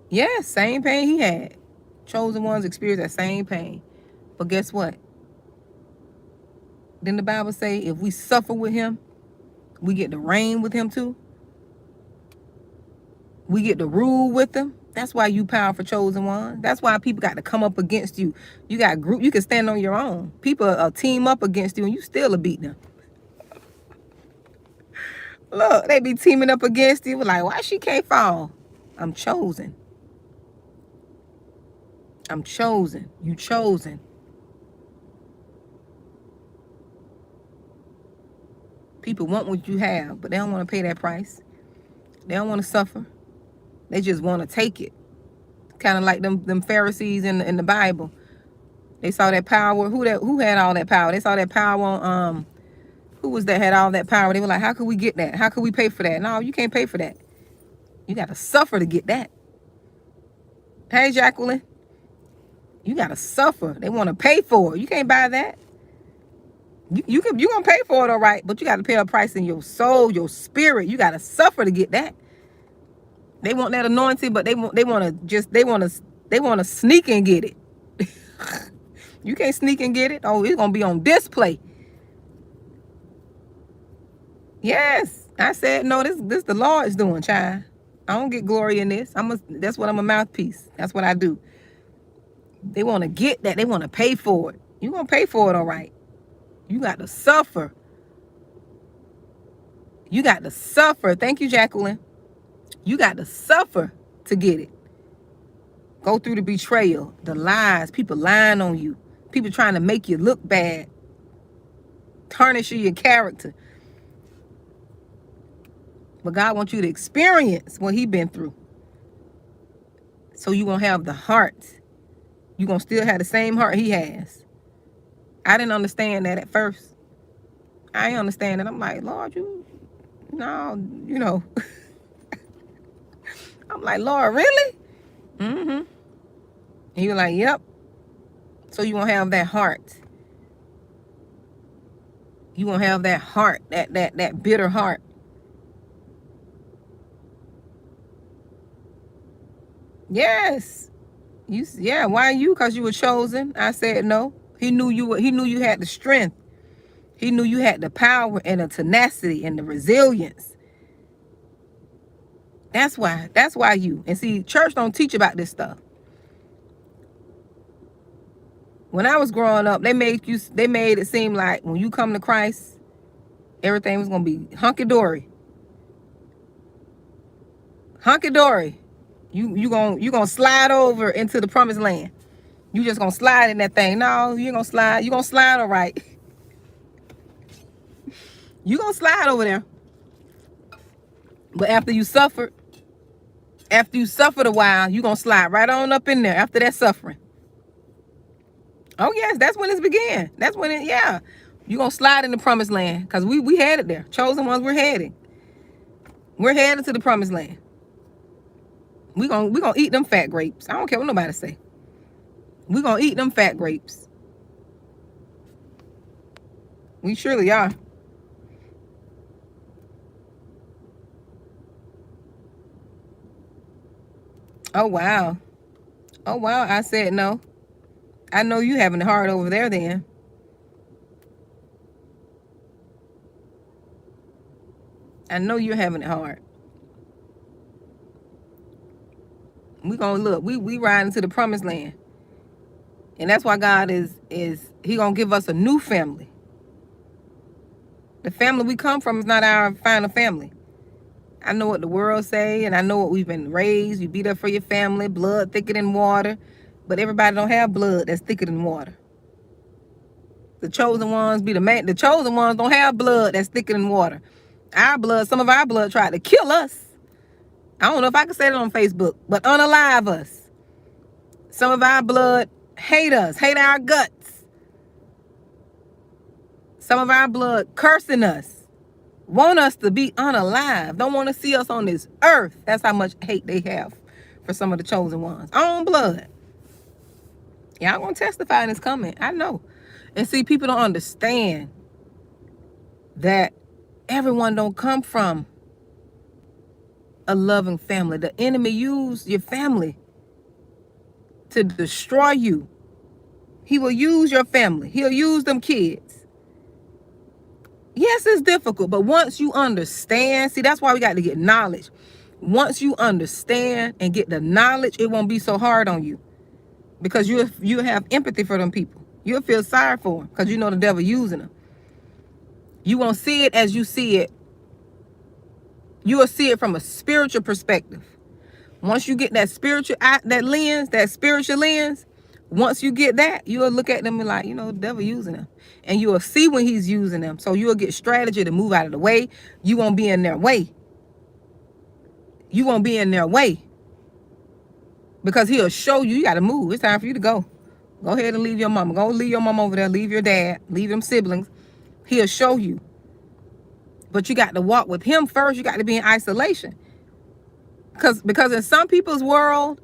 Yes, same pain he had. Chosen ones experience that same pain. But guess what? Didn't the Bible say if we suffer with him, we get to reign with him too? We get to rule with him. That's why you powerful chosen one. That's why people got to come up against you. You got group. You can stand on your own. People team up against you, and you still a beat them. Look, they be teaming up against you. Like, why she can't fall? I'm chosen. I'm chosen. You chosen. People want what you have, but they don't want to pay that price. They don't want to suffer. They just want to take it. Kind of like them Pharisees in the Bible. They saw that power. Who had all that power? They saw that power on who was that had all that power? They were like, how could we get that? How could we pay for that? No, you can't pay for that. You got to suffer to get that. Hey, Jacqueline. You got to suffer. They want to pay for it. You can't buy that. You going to pay for it, all right, but you got to pay a price in your soul, your spirit. You got to suffer to get that. They want that anointing, but they want to sneak and get it. You can't sneak and get it. Oh, it's going to be on display. Yes, I said, no, this the Lord's doing, child. I don't get glory in this. That's what I'm a mouthpiece. That's what I do. They want to get that. They want to pay for it. You're going to pay for it, all right. You got to suffer. You got to suffer. Thank you, Jacqueline. You got to suffer to get it. Go through the betrayal, the lies, people lying on you, people trying to make you look bad, tarnish your character. But God wants you to experience what he's been through. So you won't have the heart. You're going to still have the same heart he has. I didn't understand that at first. I didn't understand it. I'm like, Lord, I'm like, Lord, really? Mm-hmm. And he was like, yep. So you won't have that heart. You won't have that heart, that bitter heart. Yes. Why you? Because you were chosen. I said no. He knew you had the strength. He knew you had the power and the tenacity and the resilience. That's why. That's why you. And see, church don't teach about this stuff. When I was growing up, they made it seem like when you come to Christ, everything was gonna be hunky-dory. Hunky-dory. You gonna slide over into the promised land. You just gonna slide in that thing. No, you ain't gonna slide. You gonna slide all right. You gonna slide over there. But after you suffered a while, you gonna slide right on up in there after that suffering. Oh yes, that's when it began. That's when it, yeah. You gonna slide in the promised land. Because we headed there. Chosen ones, we're heading. We're headed to the promised land. We gonna eat them fat grapes. I don't care what nobody say. We gonna eat them fat grapes. We surely are. Oh wow. Oh wow, I said no. I know you having it hard over there then. I know you're having it hard. We gonna look. We riding to the promised land. And that's why God is he gonna give us a new family. The family we come from is not our final family. I know what the world say, and I know what we've been raised. You be there for your family, blood thicker than water. But everybody don't have blood that's thicker than water. The chosen ones be the chosen ones don't have blood that's thicker than water. Our blood, some of our blood tried to kill us. I don't know if I can say that on Facebook, but unalive us. Some of our blood hate us, hate our guts. Some of our blood cursing us, want us to be unalive, don't want to see us on this earth. That's how much hate they have for some of the chosen ones. Own blood. Y'all gonna testify in this comment. I know. And see, people don't understand that everyone don't come from a loving family. The enemy used your family to destroy you. He will use your family. He'll use them kids. Yes, it's difficult, but once you understand, see, that's why we got to get knowledge. Once you understand and get the knowledge, it won't be so hard on you, because you have empathy for them people. You'll feel sorry for them because you know the devil using them. You won't see it as you see it. You will see it from a spiritual perspective. Once you get that spiritual lens, once you get that, you'll look at them and like, the devil using them. And you will see when he's using them. So you will get strategy to move out of the way. You won't be in their way. You won't be in their way. Because he'll show you got to move. It's time for you to go. Go ahead and leave your mama. Go leave your mama over there. Leave your dad. Leave them siblings. He'll show you. But you got to walk with him first. You got to be in isolation. Because in some people's world,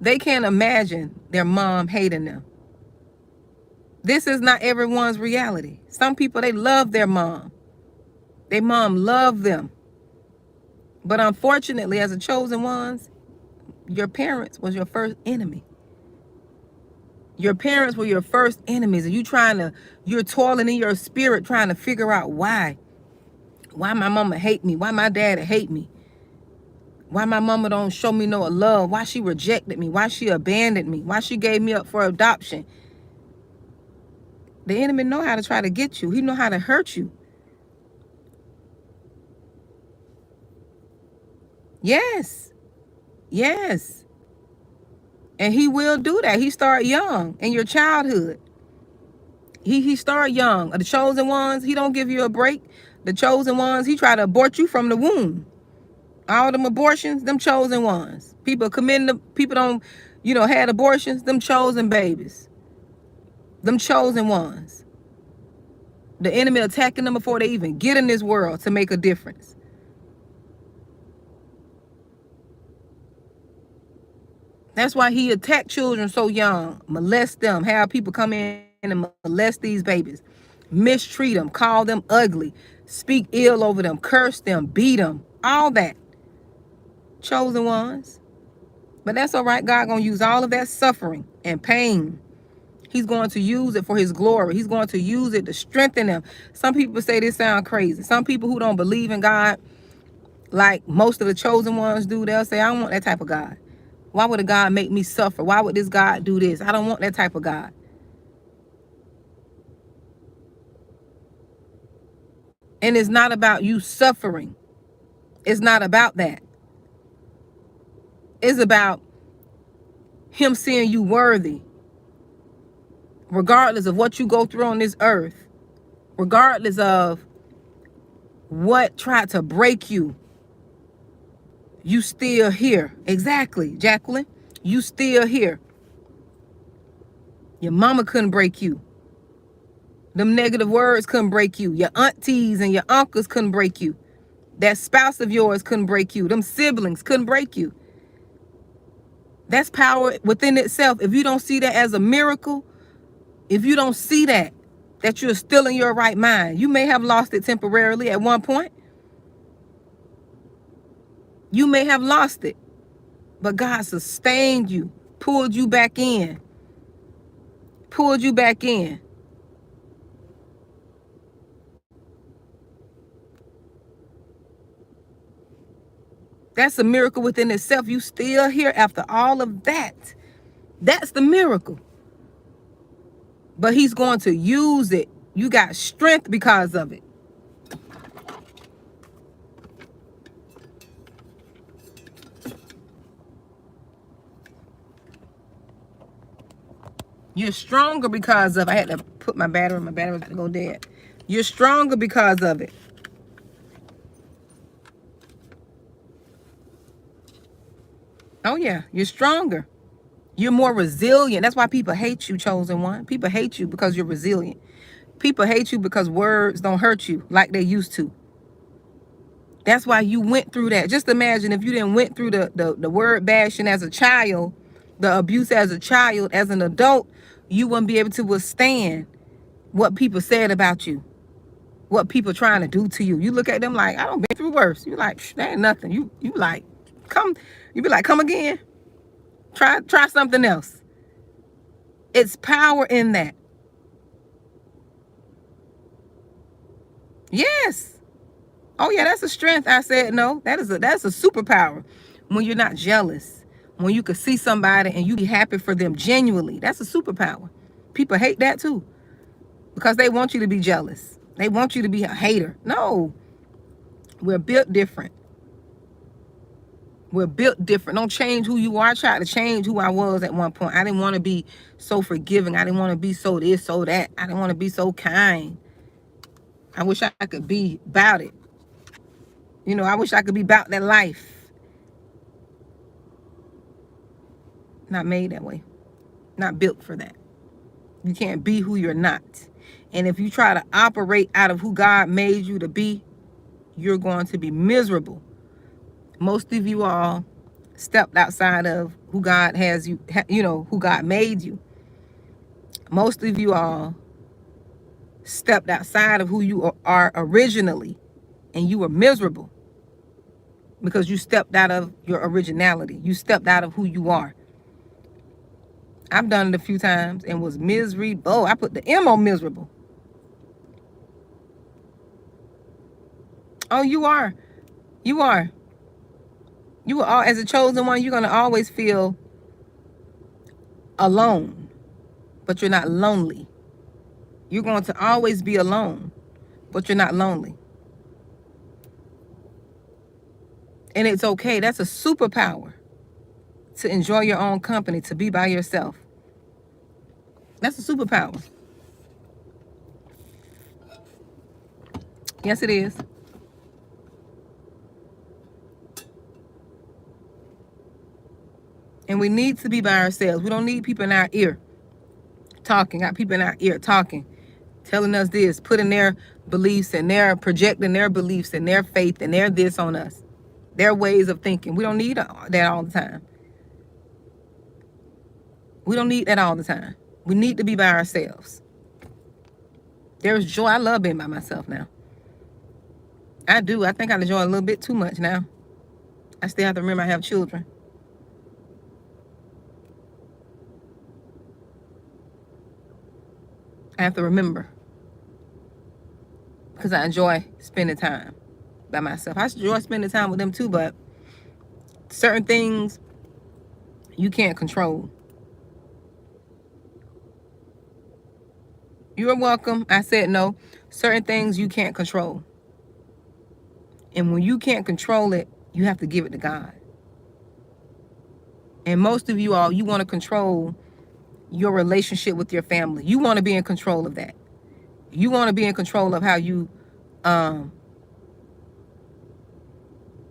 they can't imagine their mom hating them. This is not everyone's reality. Some people, they love their mom. Their mom loved them. But unfortunately, as a chosen ones, your parents was your first enemy. Your parents were your first enemies. And you're toiling in your spirit trying to figure out why. Why my mama hate me? Why my dad hate me? Why my mama don't show me no love? Why she rejected me? Why she abandoned me? Why she gave me up for adoption? The enemy know how to try to get you. He know how to hurt you. Yes. Yes. And he will do that. He start young in your childhood. He start young. The chosen ones, he don't give you a break. The chosen ones, he try to abort you from the womb. All them abortions, them chosen ones. People don't, had abortions, them chosen babies. Them chosen ones. The enemy attacking them before they even get in this world to make a difference. That's why he attacked children so young, molest them, have people come in and molest these babies, mistreat them, call them ugly, speak ill over them, curse them, beat them, all that. Chosen ones. But that's all right. God gonna use all of that suffering and pain. He's going to use it for his glory. He's going to use it to strengthen them. Some people say this sound crazy. Some people who don't believe in God, Like most of the chosen ones do, they'll say, I don't want that type of God. Why would a God make me suffer? Why would this God do this? I don't want that type of God. And it's not about you suffering. It's not about that. It's about him seeing you worthy, regardless of what you go through on this earth, regardless of what tried to break you. You still here. Exactly, Jacqueline. You still here. Your mama couldn't break you. Them negative words couldn't break you. Your aunties and your uncles couldn't break you. That spouse of yours couldn't break you. Them siblings couldn't break you. That's power within itself. If you don't see that as a miracle, if you don't see that you're still in your right mind, you may have lost it temporarily at one point. You may have lost it, but God sustained you, pulled you back in, pulled you back in. That's a miracle within itself. You still here after all of that. That's the miracle. But he's going to use it. You got strength because of it. You're stronger because of it. I had to put my battery was about to go dead. You're stronger because of it. Oh yeah, you're stronger. You're more resilient. That's why people hate you, chosen one. People hate you because you're resilient. People hate you because words don't hurt you like they used to. That's why you went through that. Just imagine if you didn't went through the word bashing as a child, the abuse as a child, as an adult, you wouldn't be able to withstand what people said about you, what people trying to do to you. You look at them like, I don't been through worse. You like, that ain't nothing. You like, come, you be like, come again. Try something else. It's power in that. Yes. Oh yeah, that's a strength. I said no. That's a superpower. When you're not jealous, when you could see somebody and you be happy for them genuinely, that's a superpower. People hate that too because they want you to be jealous. They want you to be a hater. No, we're built different. We're built different. Don't change who you are. I tried to change who I was at one point. I didn't want to be so forgiving. I didn't want to be so this, so that. I didn't want to be so kind. I wish I could be about it. You know, I wish I could be about that life. Not made that way. Not built for that. You can't be who you're not. And if you try to operate out of who God made you to be, you're going to be miserable. Most of you all stepped outside of who God has you, who God made you. Most of you all stepped outside of who you are originally, and you were miserable because you stepped out of your originality. You stepped out of who you are. I've done it a few times and was miserable. I put the M on miserable. Oh, you are. You are. You are, as a chosen one, you're going to always feel alone, but you're not lonely. You're going to always be alone, but you're not lonely. And it's okay. That's a superpower, to enjoy your own company, to be by yourself. That's a superpower. Yes, it is. And we need to be by ourselves. We don't need people in our ear talking. Got people in our ear talking, telling us this, putting their beliefs and their projecting their beliefs and their faith and their this on us, their ways of thinking. We don't need that all the time. We don't need that all the time. We need to be by ourselves. There's joy. I love being by myself now. I do. I think I enjoy a little bit too much now. I still have to remember I have children. I have to remember because I enjoy spending time. by myself. I enjoy spending time with them too, but certain things you can't control. You're welcome. I said no. Certain things you can't control. And when you can't control it, you have to give it to God. And most of you all, you want to control your relationship with your family. You want to be in control of that. You want to be in control of how you want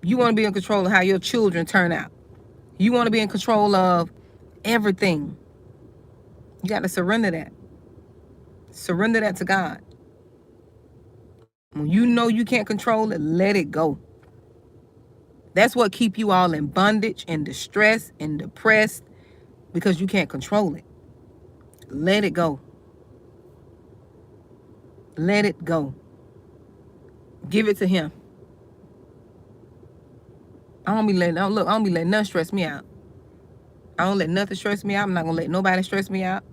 to be in control of how your children turn out. You want to be in control of everything. You got to surrender that. Surrender that to God. When you know you can't control it, let it go. That's what keep you all in bondage and distress and depressed, because you can't control it. Let it go. Let it go. Give it to him. I don't be letting nothing stress me out. I don't let nothing stress me out. I'm not gonna let nobody stress me out.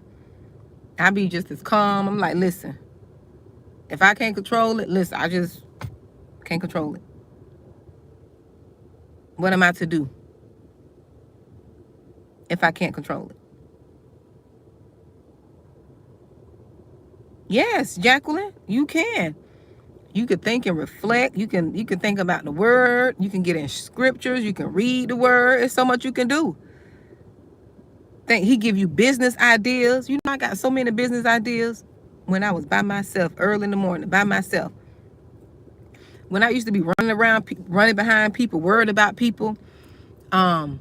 I be just as calm. I'm like, listen, if I can't control it, listen, I just can't control it. What am I to do if I can't control it? Yes, Jacqueline, you can. You can think and reflect. You can think about the word. You can get in scriptures. You can read the word. There's so much you can do. He give you business ideas. You know, I got so many business ideas when I was by myself, early in the morning, by myself. When I used to be running around, running behind people, worried about people, want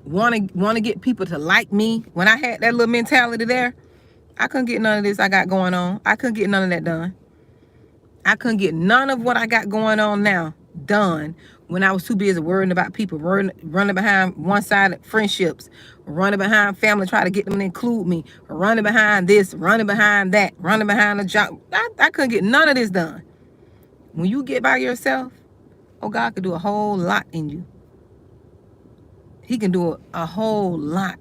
to get people to like me. When I had that little mentality there, I couldn't get none of this I got going on. I couldn't get none of that done. I couldn't get none of what I got going on now done when I was too busy worrying about people, running behind one-sided friendships, running behind family, trying to get them to include me, running behind this, running behind that, running behind a job. I couldn't get none of this done. When you get by yourself, oh, God can do a whole lot in you. He can do a whole lot.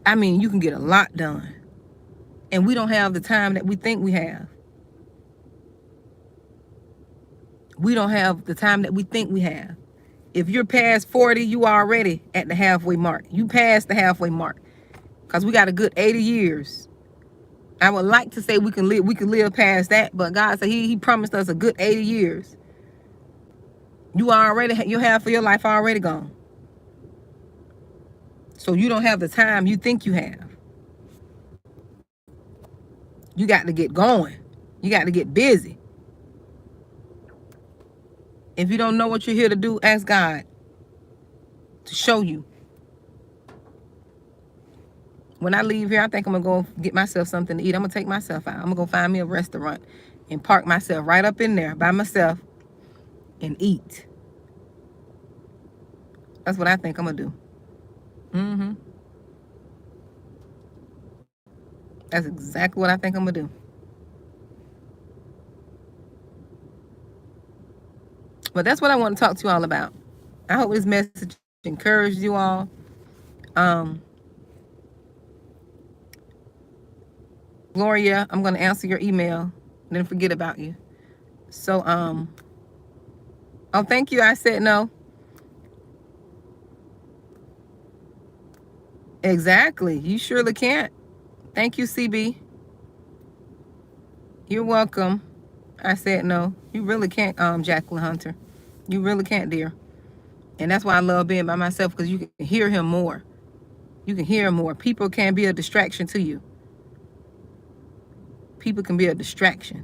I mean, you can get a lot done. And we don't have the time that we think we have. We don't have the time that we think we have. If you're past 40, you are already at the halfway mark. You passed the halfway mark. Because we got a good 80 years. I would like to say we can live past that, but God said he promised us a good 80 years. Your half of your life already gone. So you don't have the time you think you have. You got to get going. You got to get busy. If you don't know what you're here to do, ask God to show you. When I leave here, I think I'm going to go get myself something to eat. I'm going to take myself out. I'm going to go find me a restaurant and park myself right up in there by myself and eat. That's what I think I'm going to do. That's exactly what I think I'm going to do. But that's what I want to talk to you all about. I hope this message encouraged you all. Gloria, I'm going to answer your email. Didn't forget about you. So, oh, thank you. I said no. Exactly. You surely can't. Thank you, CB. You're welcome. I said no. You really can't, Jacqueline Hunter. You really can't, dear. And that's why I love being by myself, because you can hear him more. You can hear him more. People can be a distraction to you. People can be a distraction.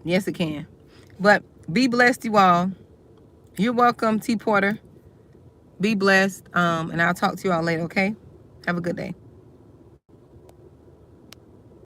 Yes, it can. But be blessed, you all. You're welcome, T. Porter. Be blessed. And I'll talk to you all later, okay? Have a good day.